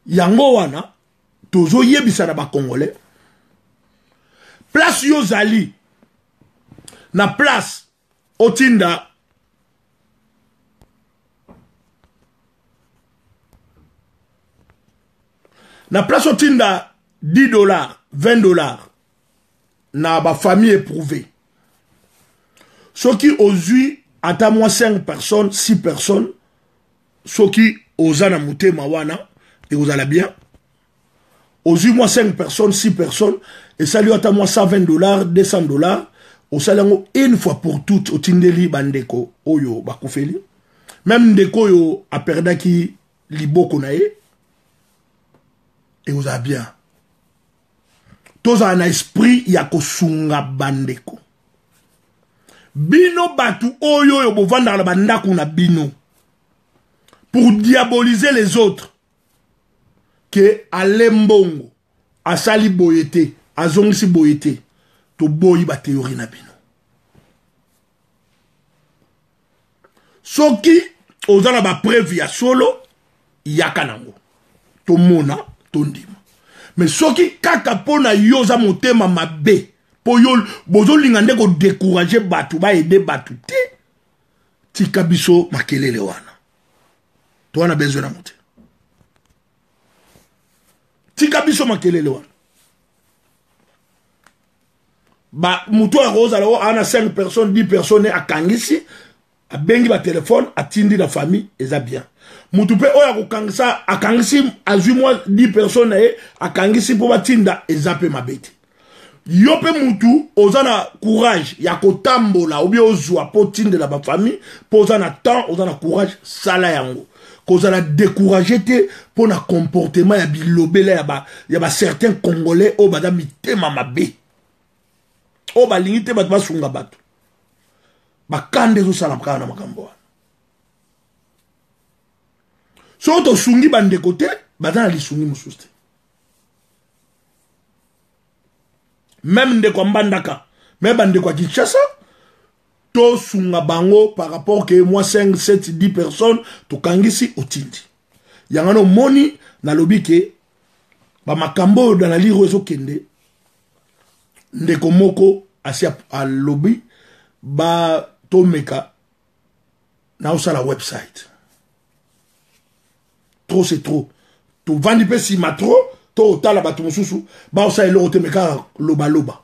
Yango wana tozo yebisa na ba Congolais. Place yo zali. Na place otinda. Na place otinda $10, $20. Na ba famille éprouvée. Ce qui osui ata moi 5 personnes, 6 personnes. Ce qui osana mute mawana. Et vous allez bien. Osui moi 5 personnes, 6 personnes. Et ça lui a moi $120, $200. Au salango une fois pour toutes au tindeli bandeko oyo bakufeli. Même ndeko yo a perdaki liboko na e. Et vous avez bien. Tous un esprit yako sunga bandeko. Bino batu oyo yo bovanda la bandako na bino. Pour diaboliser les autres. Que à l'embongo, à sali boyete, à zongsi boyete, to boyi ba théorie na bino. Soki, ozana ba preuve ya solo, yakanango. To mona, to ndima. Mais soki kaka pona yoza motema mabe, po yo, bozo lingande ko décourager batu, ba aider batu te, tika biso makelele wana. To wana besoin na mote. Tika biso makelele wana. Ba muto a rose alors on a 5 personnes, 10 personnes à kangisi, a bengi ba téléphone, a tindi la famille, et ça bien. Muto pe oya ko kangisa a kangisi a 8 mois 10 personnes a kangisi pour ba tinda et zappe ma bête. Yope mutu ozana courage ya ko tambola ou bien ozwa po tinde la ba famille, po ozana temps, ozana courage sala yango. Qu'on a découragé pour un comportement ya bilobele ya ba certains Congolais au bada mitema mabe o ba lingite bat ba sunga batu ba kande zo sala kana makambo so to sungi bande côté bada li sungi mususte même de ko mbandaka mais bande ko Kinshasa to sunga bango par rapport que moi 5, 7, 10 personnes to kangisi otindi. Yangano moni na lobi ke ba makambo dans la lire zo kende ndeko moko asi a lobby ba to meka na osala website. Trop c'est trop. to vandi pe si matro to tala bato mosusu ba osa eloko te meka loba loba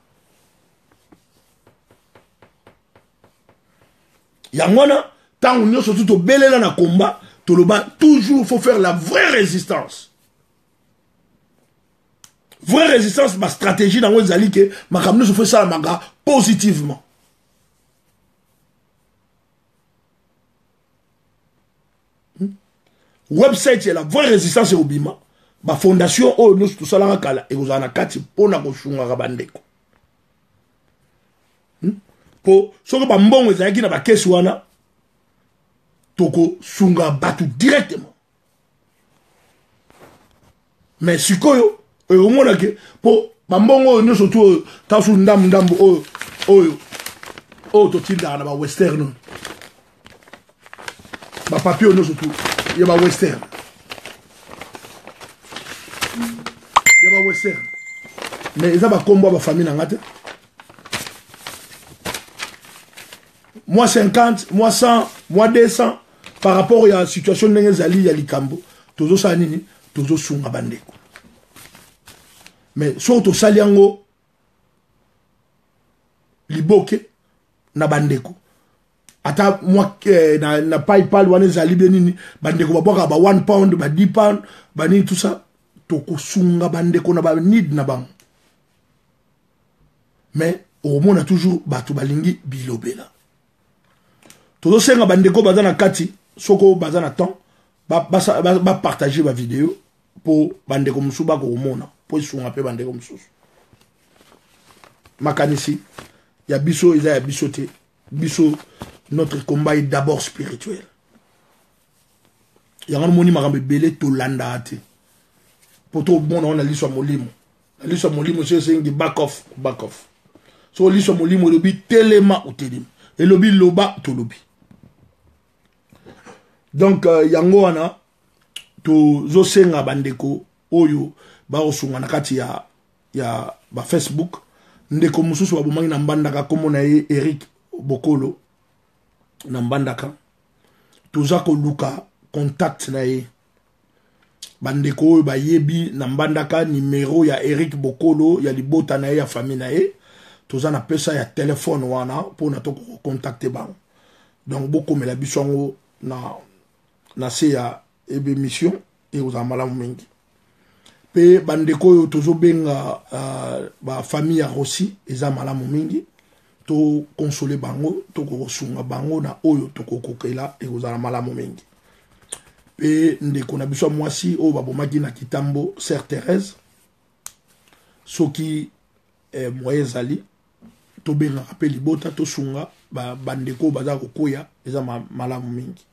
yangona tant on surtout to belela na combat to loba toujours faut faire la vraie résistance. Vraie résistance, ma stratégie dans les alliés que ma caméra se fait ça manga positivement. Website c'est la vraie résistance au bima. Ma fondation oh nous tout ça là kala et vous en a kati pona ko shunga kabandeko. Po soko ba mbongo ezaki na ba kesi wana toko shunga batu directement. Mais sikoyo au moins que pour bambongo nous surtout tasu ndambo to tilda na ba western ba papier nous surtout ya ba western mais ça va combo ba famille na ngate moi 50 moi 100 moi 200 par rapport à la situation ndenge ali ya likambo tozo sa nini tozo sunga bandeko. Mais surtout saliango liboke na bandeko ata moi na PayPal wana zali benini bandeko baboka ba 1 pound ba 10 pound ba ni tout ça toko sunga bandeko na ba need na bang mais au monde a toujours batu balingi bilobela todo senga bandeko bazana kati soko bazana temps ba partager ba vidéo pour bandeko musuba ko mona pour sunga pe bandeko mususu makanisi ya biso eza ya bisote biso notre combat est d'abord spirituel ya ngani moni makambe belé to landa ate poto bon on a liswa molimo c'est un back off so liswa molimo lobi telema ou telim et lobi loba to lobi donc yango wana to zo senga bandeko oyo ba osunga na kati ya ba Facebook ndeko mususu ba bomangi na mbandaka komo na ye Eric Bokolo na mbandaka toza ko luka contact na ye bandeko oyo ba yebi na mbandaka numéro ya Eric Bokolo ya libota na ye ya famille na ye toza na pesa ya téléphone wana pour na to contacter ba donc boko mela bisongo na se ya ebe mission et aux amalamu mingi pe bandeko oyo tozo benga ba famille ya Rossi eza malamu mingi to consoler bango to ko sunga bango na oyo to kokokela et aux malamu mingi pe ndeko na biso mwasi o babomaki na kitambo Sœur Thérèse soki moye zali to benga pe libota to sunga ba bandeko baza kokoya eza malamu mingi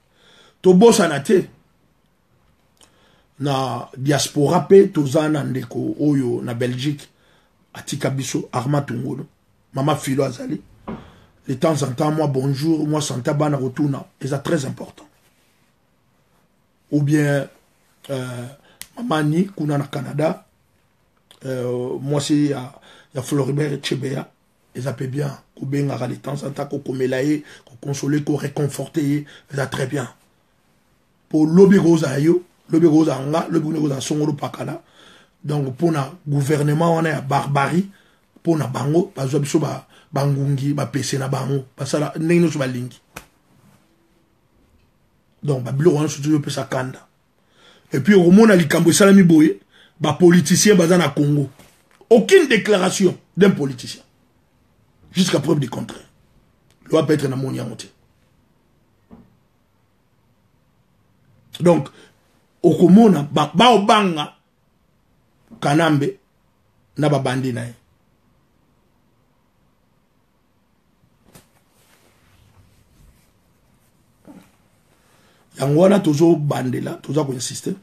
to bosa na te na diaspora pe tozana ndeko oyo na Belgique atika biso Armand Tungolo mama filo azali de temps en temps moi bonjour moi santa bana retourna et ça très important ou bien mama ni kuna na Canada moi c'est ya Floribert Chebea et ça peut bien ko benga de temps en temps ko komelaye ko consoler ko réconforter ça très bien pour lobby rosa yo le bureau d'anga, le bureau d'anga songolo pakala. Donc pour na gouvernement on a barbarie, pour na bango, parce que biso ba bangungi, ba pese na bango, parce que la neno so ba lingi. Donc ba bureau on surtout pe sa kanda. Et puis au monde a likambo salami boye, ba politicien baza na Congo. Aucune déclaration d'un politicien. Jusqu'à preuve du contraire. Loi peut être na monia monté. Donc okomona ba obanga kanambe na babandi nae yango wana tozo bandela toza ko insister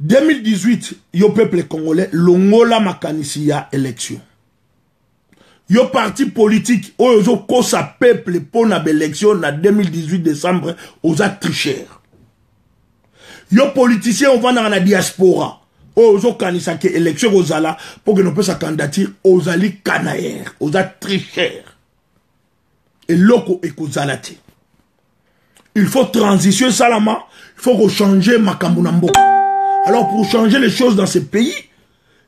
2018 yo peuple congolais longola makanisi ya élection yo parti politique oyo kosa peuple pona ba élection na 2018 décembre oza tricheur. Yo politicien on va dans la diaspora. Ozo kanisa ke élection ozala pour que nous puissions candidature ozali kanayer, oza tricher. Et loko ekozalate. Il faut transition salama, il faut changer makambo na mboka. Alors pour changer les choses dans ce pays,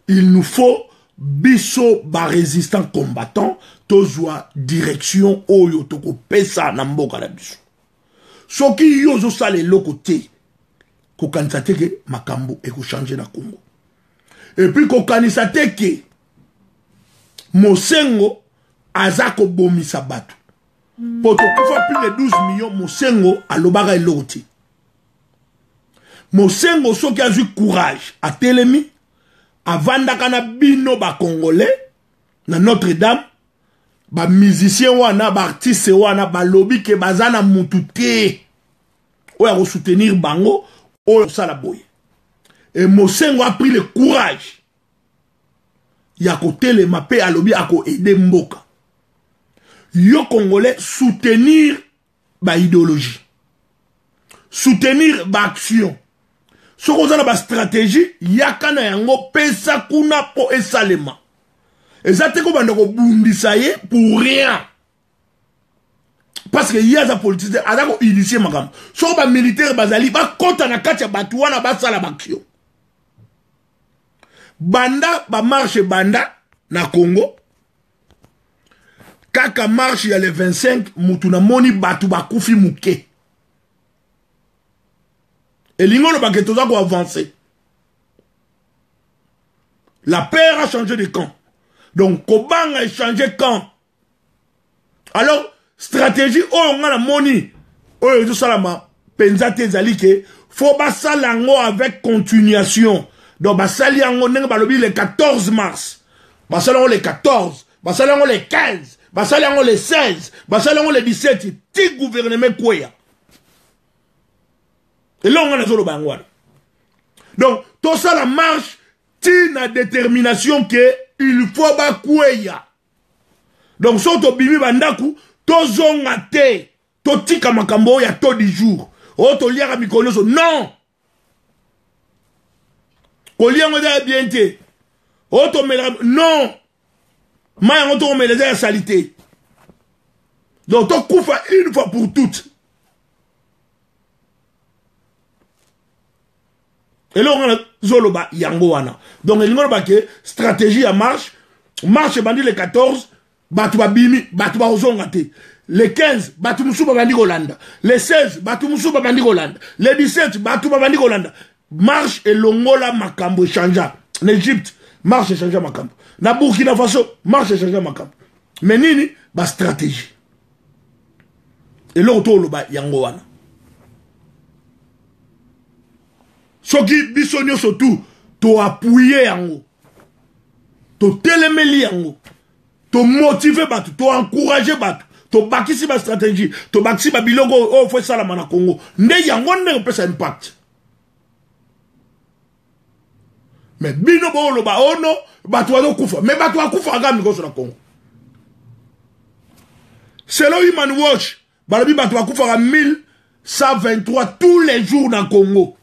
il nous faut biso ba résistant combattant tozwa direction oyo toko pesa na mboka na biso. Soki yo zo sale lokote ko kanisate ke makambo e ko changer na Congo. Et puis ko kanisate ke Mosengo azako bomisa batu. Poto kufa plus de 12 millions Mosengo alobaka eloti. Mosengo soki azu courage a telemi avanda kana bino ba congolais na Notre-Dame ba musicien wana ba artiste wana ba lobby ke bazana mutu te oya ko soutenir bango oyo sala boye. Et Mosengo a pris le courage ya ko telema pe alobi ako aider mboka. Yo congolais soutenir ba idéologie. Soutenir ba action. Ce qu'on a ba stratégie, yakana yango pesa kuna po esalema. Ezate ko bandako bundisa ye pour rien. Parce que y'a za politicien, azako initier makam. So ba militaire bazali ba kota na kati ya batu wana ba sala bakio. Banda ba marche banda na Congo. Kaka marche ya le 25 mutu na moni batu bakufi muke. Et l'ingolo baketoza ko avancer. La paix a changé de camp. Donc Kobang a changé de camp. Alors stratégie oh on a la moni oh tout salama penzate zalike faut basa lango avec continuation. Donc basali yango nenge balobi le 14 mars. Basali yango le 14, basali yango le 15, basali yango le 16, basali yango le 17 ti gouvernement kweya. Et là, on a le bangouan. Donc, tout ça, la marche, tient la détermination que il faut bakouya. Donc, si tu bibi bandaku, to zongate, to tika makambo ya to di jour. O to liara mikonoso. Non! Ko liango da bien te. O to mela. Non! Maya on to mela da salité. Donc, to koufa une fois pour toutes. Et là, on a Zoloba Yangoana. Donc, il y a une stratégie à marche. Marche bandi le 14, Batouba Bimi, Batouba Ozongate. Le 15, Batoumoussouba Bandi Golanda. Le 16, Batoumoussouba Bandi Golanda. Le 17, Batouba Bandi Golanda. Marche et Longola Makambo changea. En Égypte, marche et changea Makambo. Na Burkina Faso, marche et changea Makambo. Mais nini, ba stratégie. Et là, on Zoloba Yangoana. Soki bisonyo surtout to appuyer yango to telemeli yango to motiver batu to encourager batu to bakisi ba stratégie to bakisi ba bilongo o fo salama na Congo nde yango nde pesa impact mais bino bo lo ba ono batu wa kufa mais batu wa kufa ga mi ko na Congo selon Human Watch balobi batu wa kufa ga 1123 tous les jours na Congo.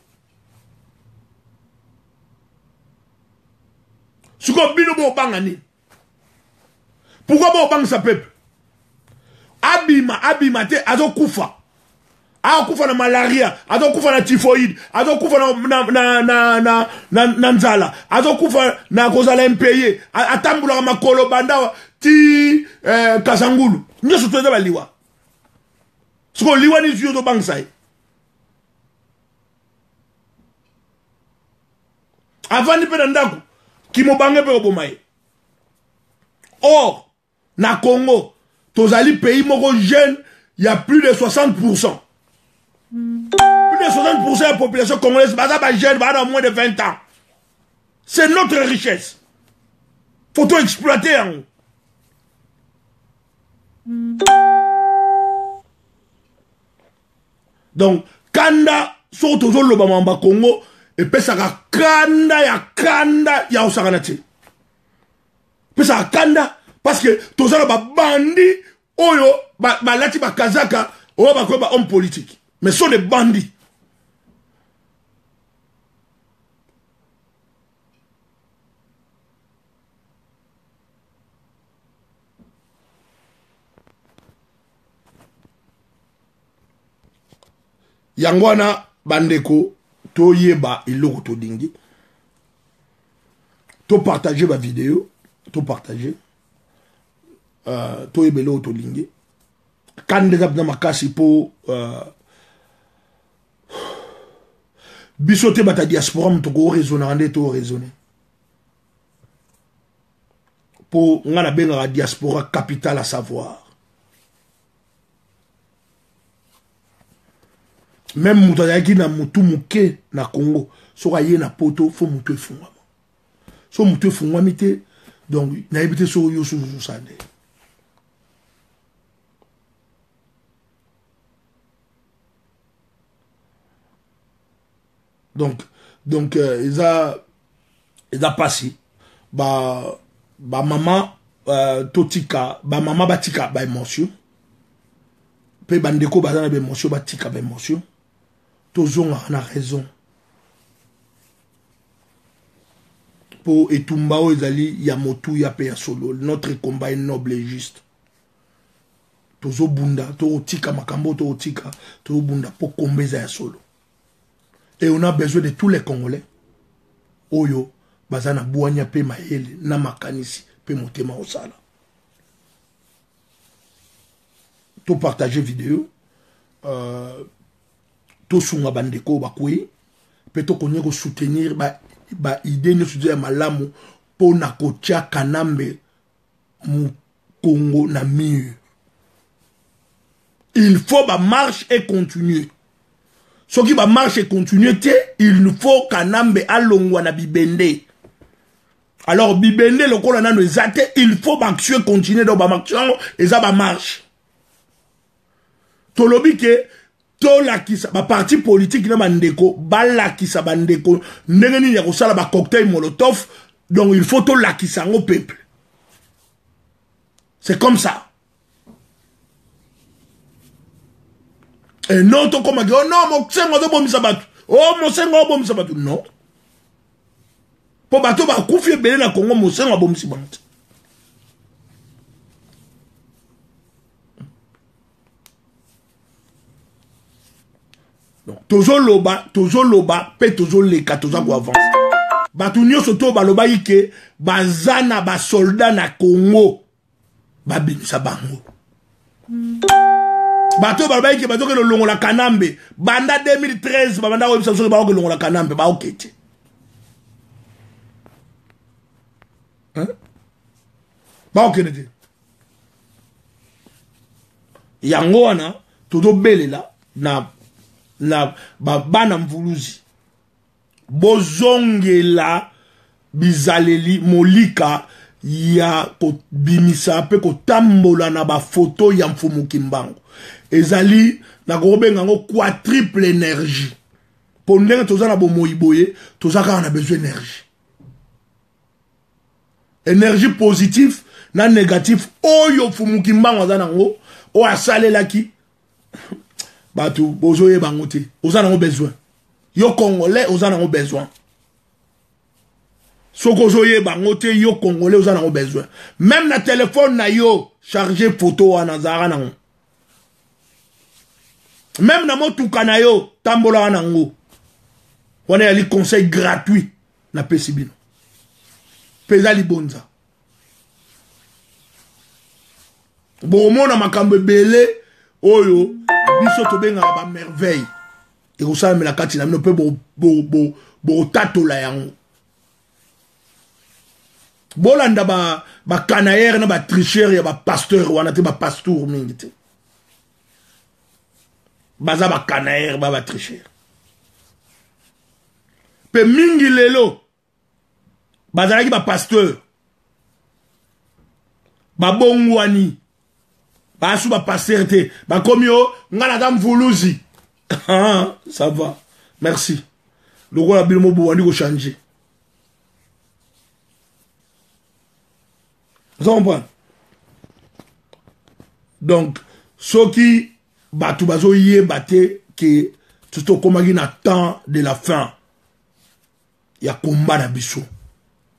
Suko bino bo bangani. Pourquoi bo bang sa peuple? Abima te azo kufa. A kufa na malaria, azo kufa na typhoïde, azo kufa na nzala, azo kufa na kozala impayé, atambula makolo banda ti Kasangulu. Nyoso twende ba liwa. Suko liwa ni zuyo do bang sai. Avant ni pe ndaku qui m'a bangé pour Bomaye. Or, na Congo, tozali pays moko jeune, il y a plus de 60%. Plus de 60% de la population congolaise, bada jeune, bada moins de 20 ans. C'est notre richesse. Faut tout exploiter. Hein. Donc, Kanda, surtout le Bamamba Congo, et pesaka kanda ya osaganati. Pesaka kanda parce que tozala ba bandi oyo ba lati ba kazaka oyo ba ko ba homme politique. Mais sont des bandits. Yangwana bandeko to yeba iloko to dingi to partager ma vidéo to partager to yeba iloko to dingi quand déjà dans ma kasi po bisote bata diaspora mtoko raisonner to raisonner pour ngana benga la diaspora capitale à savoir. Même moutayaki na mutu muke na Congo, so aye na poto fo mutu fungwa. So mutu fungwa mite donc na ebite so yo sou sande. Donc ils a passé ba maman totika ba maman batika ba émotion pe bandeko bazana ba émotion batika ba émotion tozonga na raison pour etumba o ezali ya motu ya pe ya solo notre combat est noble et juste tozo bunda to tika makambo to tika to bunda pour kombeza ya solo et on a besoin de tous les Congolais oyo bazana buanya pe maele na makanisi pe motema osala to partager vidéo to sunga bandeko bakwe pe to konye ko soutenir ba idée ne studio ya malamu po na kotia kanambe mu Congo na mur. Il faut ba marche et continuer. Ce qui va marcher et continuer, il nous faut kanambe alongwa na bibende. Alors, bibende, le col na nous zate, il faut marcher continuer dans ma action et ça va marche. Tolobi ke, to la kisa, ba parti politique na bandeko, ba la kisa bandeko, ndengeni ya kosala ba cocktail molotov, donc il faut to la kisa au peuple. C'est comme ça. Et non, to comme oh non, mon sengo do bom sabatu. Oh, mon sengo bom sabatu. Non. Po bato ba kufie belé na Congo, mon sengo bom sabatu. Donc, tozo loba, pe tozo leka, tozo go avance. Batu nyoso to ba loba yike, bazana ba soldat na Congo. Ba binisa bango. Bato balba yike bato ke lo longo la kanambe. Banda 2013, banda ko bisa so ba ko longo la kanambe, ba okete. Hein? Ba okete. Yango wana, todo belela na bana mvuluzi. Bozongela bizaleli molika ya ko bimisa pe ko tambola na ba photo ya mfumu Kimbangu. Ezali na gobenga ngo quadruple énergie. Pour ndenge tozana bo moyiboye, tozaka on a besoin d'énergie. Énergie positive na négatif oyo mfumu Kimbangu azana ngo o asalela ki batu bozoye bangote. Ozana ngo besoin. Yo Congolais ozana ngo besoin. Soko zoye bangote yo Congolais ozana ngo besoin. Même na téléphone na yo charger photo wana zara nango. Même na motuka na yo tambola wana ngo. On a les conseils gratuits na pesibino. Peza libonza. Bon mona makambe belé oyo biso to benga ba merveille. Et vous savez la kati na no pe bo tato la yango. Bolanda ba canaire na ba tricheur ya ba pasteur wana te ba pasteur mingite. Baza ba canaire ba tricheur. Pe mingi lelo baza ki ba pasteur. Ba bongwani. Ba sou ba pasteur te. Ba komyo ngana dam vuluzi. Ah, ça va. Merci. Le roi Bilmo Bouani go changer. Vous comprenez? Donc, ce qui batu bazo yé bate que tout au komagi na temps de la fin. Il y a combat na biso.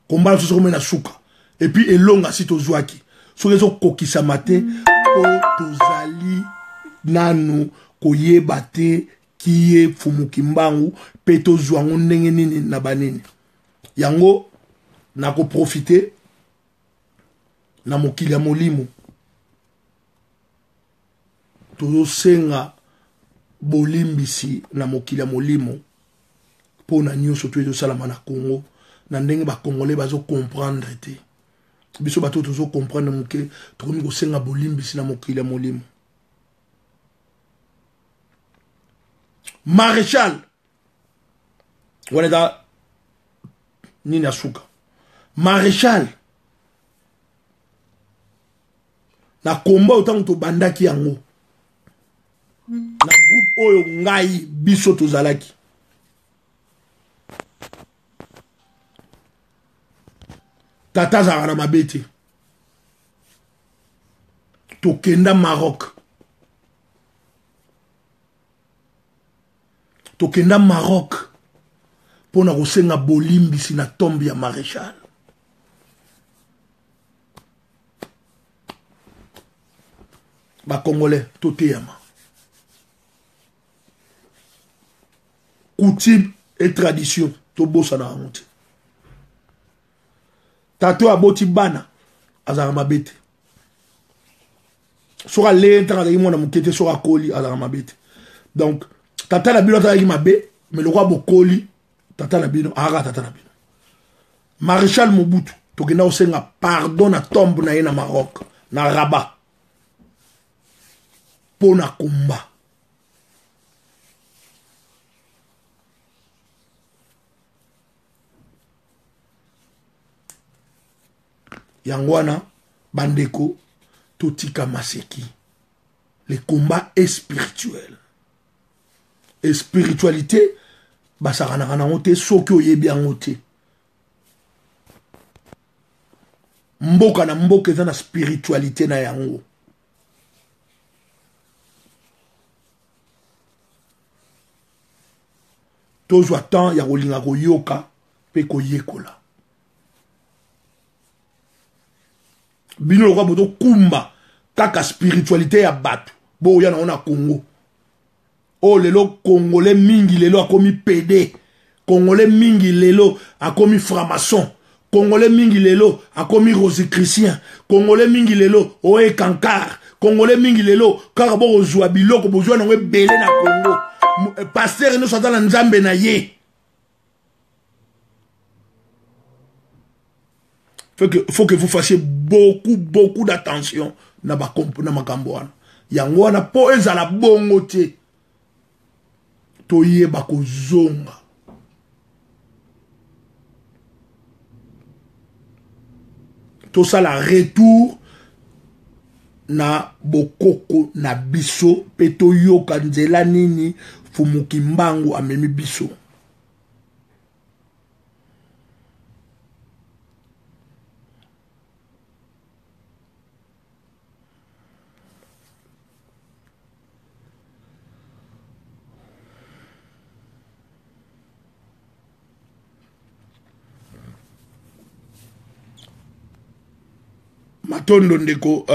Combat tout comme na souka. Et puis elonga si to zwaki. So rezo kokisa mate o tozali nanu koye bate kiye Mfumu Kimbangu pe tozwa ngo ndenge nini na banini yango nako profiter na mokili ya molimo tozosenga bolimbisi na mokili ya molimo pona nyonso to ezosalama na Congo na ndenge bakongolais bazo comprendre te biso bato tozo comprendre moke tokomi kosenga bolimbisi na mokili ya molimo. Maréchal waneda nini asuka Maréchal na komba autant to bandaki yango na groupe oyo ngai biso tozalaki tata zara na mabete tokenda Maroc pona kosenga bolimbisi na tombe ya Maréchal. Ba Congolais toteyama coutume et tradition to bossa na honte tato aboti bana azara mabete sora lentra de mona mukete sora koli azara mabete donc tata la bino tata mabe mais le roi bokoli tata la bino ara tata la bino Maréchal Mobutu tokenda osenga pardon na tombe na ye na Maroc na Rabat pona komba yangwana bandeko totika maseki. Le combat est spirituel et spiritualité basarana kana ngote soki oyebi yango te mboka na mboka eza na spiritualité na yango. Tozwa temps ya kolinga koyoka pe koyekola bino lokwa boto kumba kaka spiritualité ya bato bo ya na Congo. Oh lelo Congolais mingi lelo akomi PD, Congolais mingi lelo akomi franc-maçon, Congolais mingi lelo akomi rosicrucien, Congolais mingi lelo oe kankar, Congolais mingi lelo kaka bo ozwa biloko bozwa na belé na Congo. Pasteur no sata na nzambe na ye. Faut que vous fassiez beaucoup d'attention na makambo wana. Yango wana po ezala bongo te. Toyeba kozonga. Tosala retour na bokoko na biso pe toyoka nzela nini fumuki mbangu amemi biso. Matondo ndeko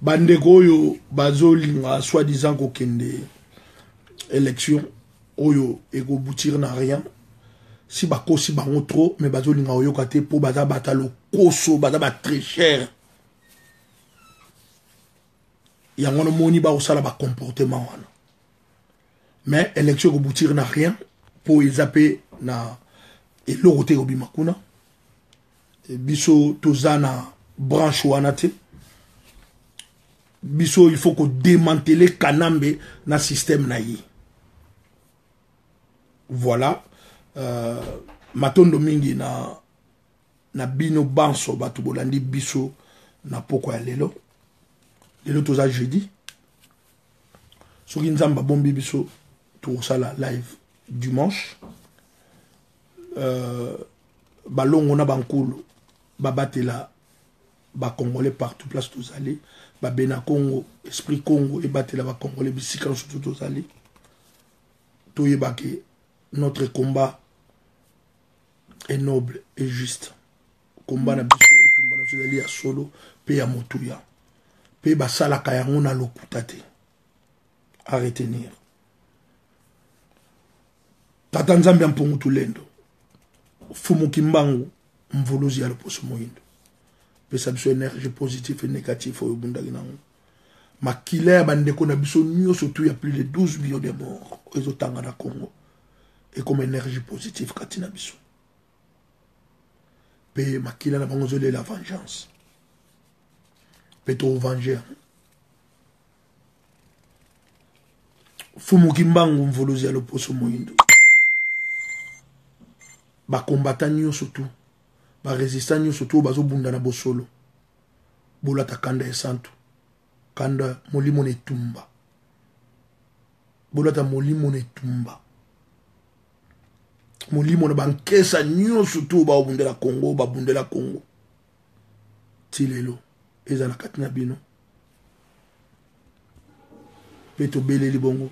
bandeko oyo bazolinga soi-disant kokende élection oyo eko boutir na rien si bakosi bango trop mais bazolinga oyoka te po baza batalo koso baza ba très cher yango no moni ba osala ba comportement wana mais élection eko boutir na rien po ezape na eloko te obima kuna biso tozana branche wana te biso il faut que démanteler kanambe na système na yi. Voilà matondo mingi na bino banso batu bolandi biso na poko ya lelo toza jeudi soki nzamba bombi biso to sala live dimanche balongo na bankulu babatela ba Congolais partout place tous allés ba bena Congo esprit Congo et batela ba Congolais bisika surtout tous allés to yebake notre combat est noble et juste combat na biso etumba na tozali ya solo pe ya motuya pe basala kayango na lokuta te à retenir tata nzambe ya mpongu tulendo fumu kimbangu mvuluzi ya loposo moindo pesa biso énergie positive et négative oyo bundaki nango makila ya bandeko na biso nyonso tu ya plus de 12 millions de morts ezotanga na Congo et comme énergie positive kati na biso pe makila na bango zole la vengeance pe to venger fumu kimbangu mvuluzi ya loposo moindo ba combattant nyonso tu ba résistant nyonso tu bazo bunda na bosolo bolata kanda esantu kanda molimo netumba bolata molimo netumba molimo na bankesa nyonso tu babundela Congo tilelo ezala kati na bino peto beleli bongo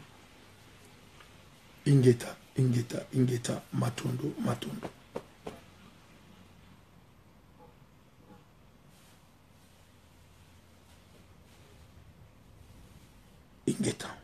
ingeta matondo ingeta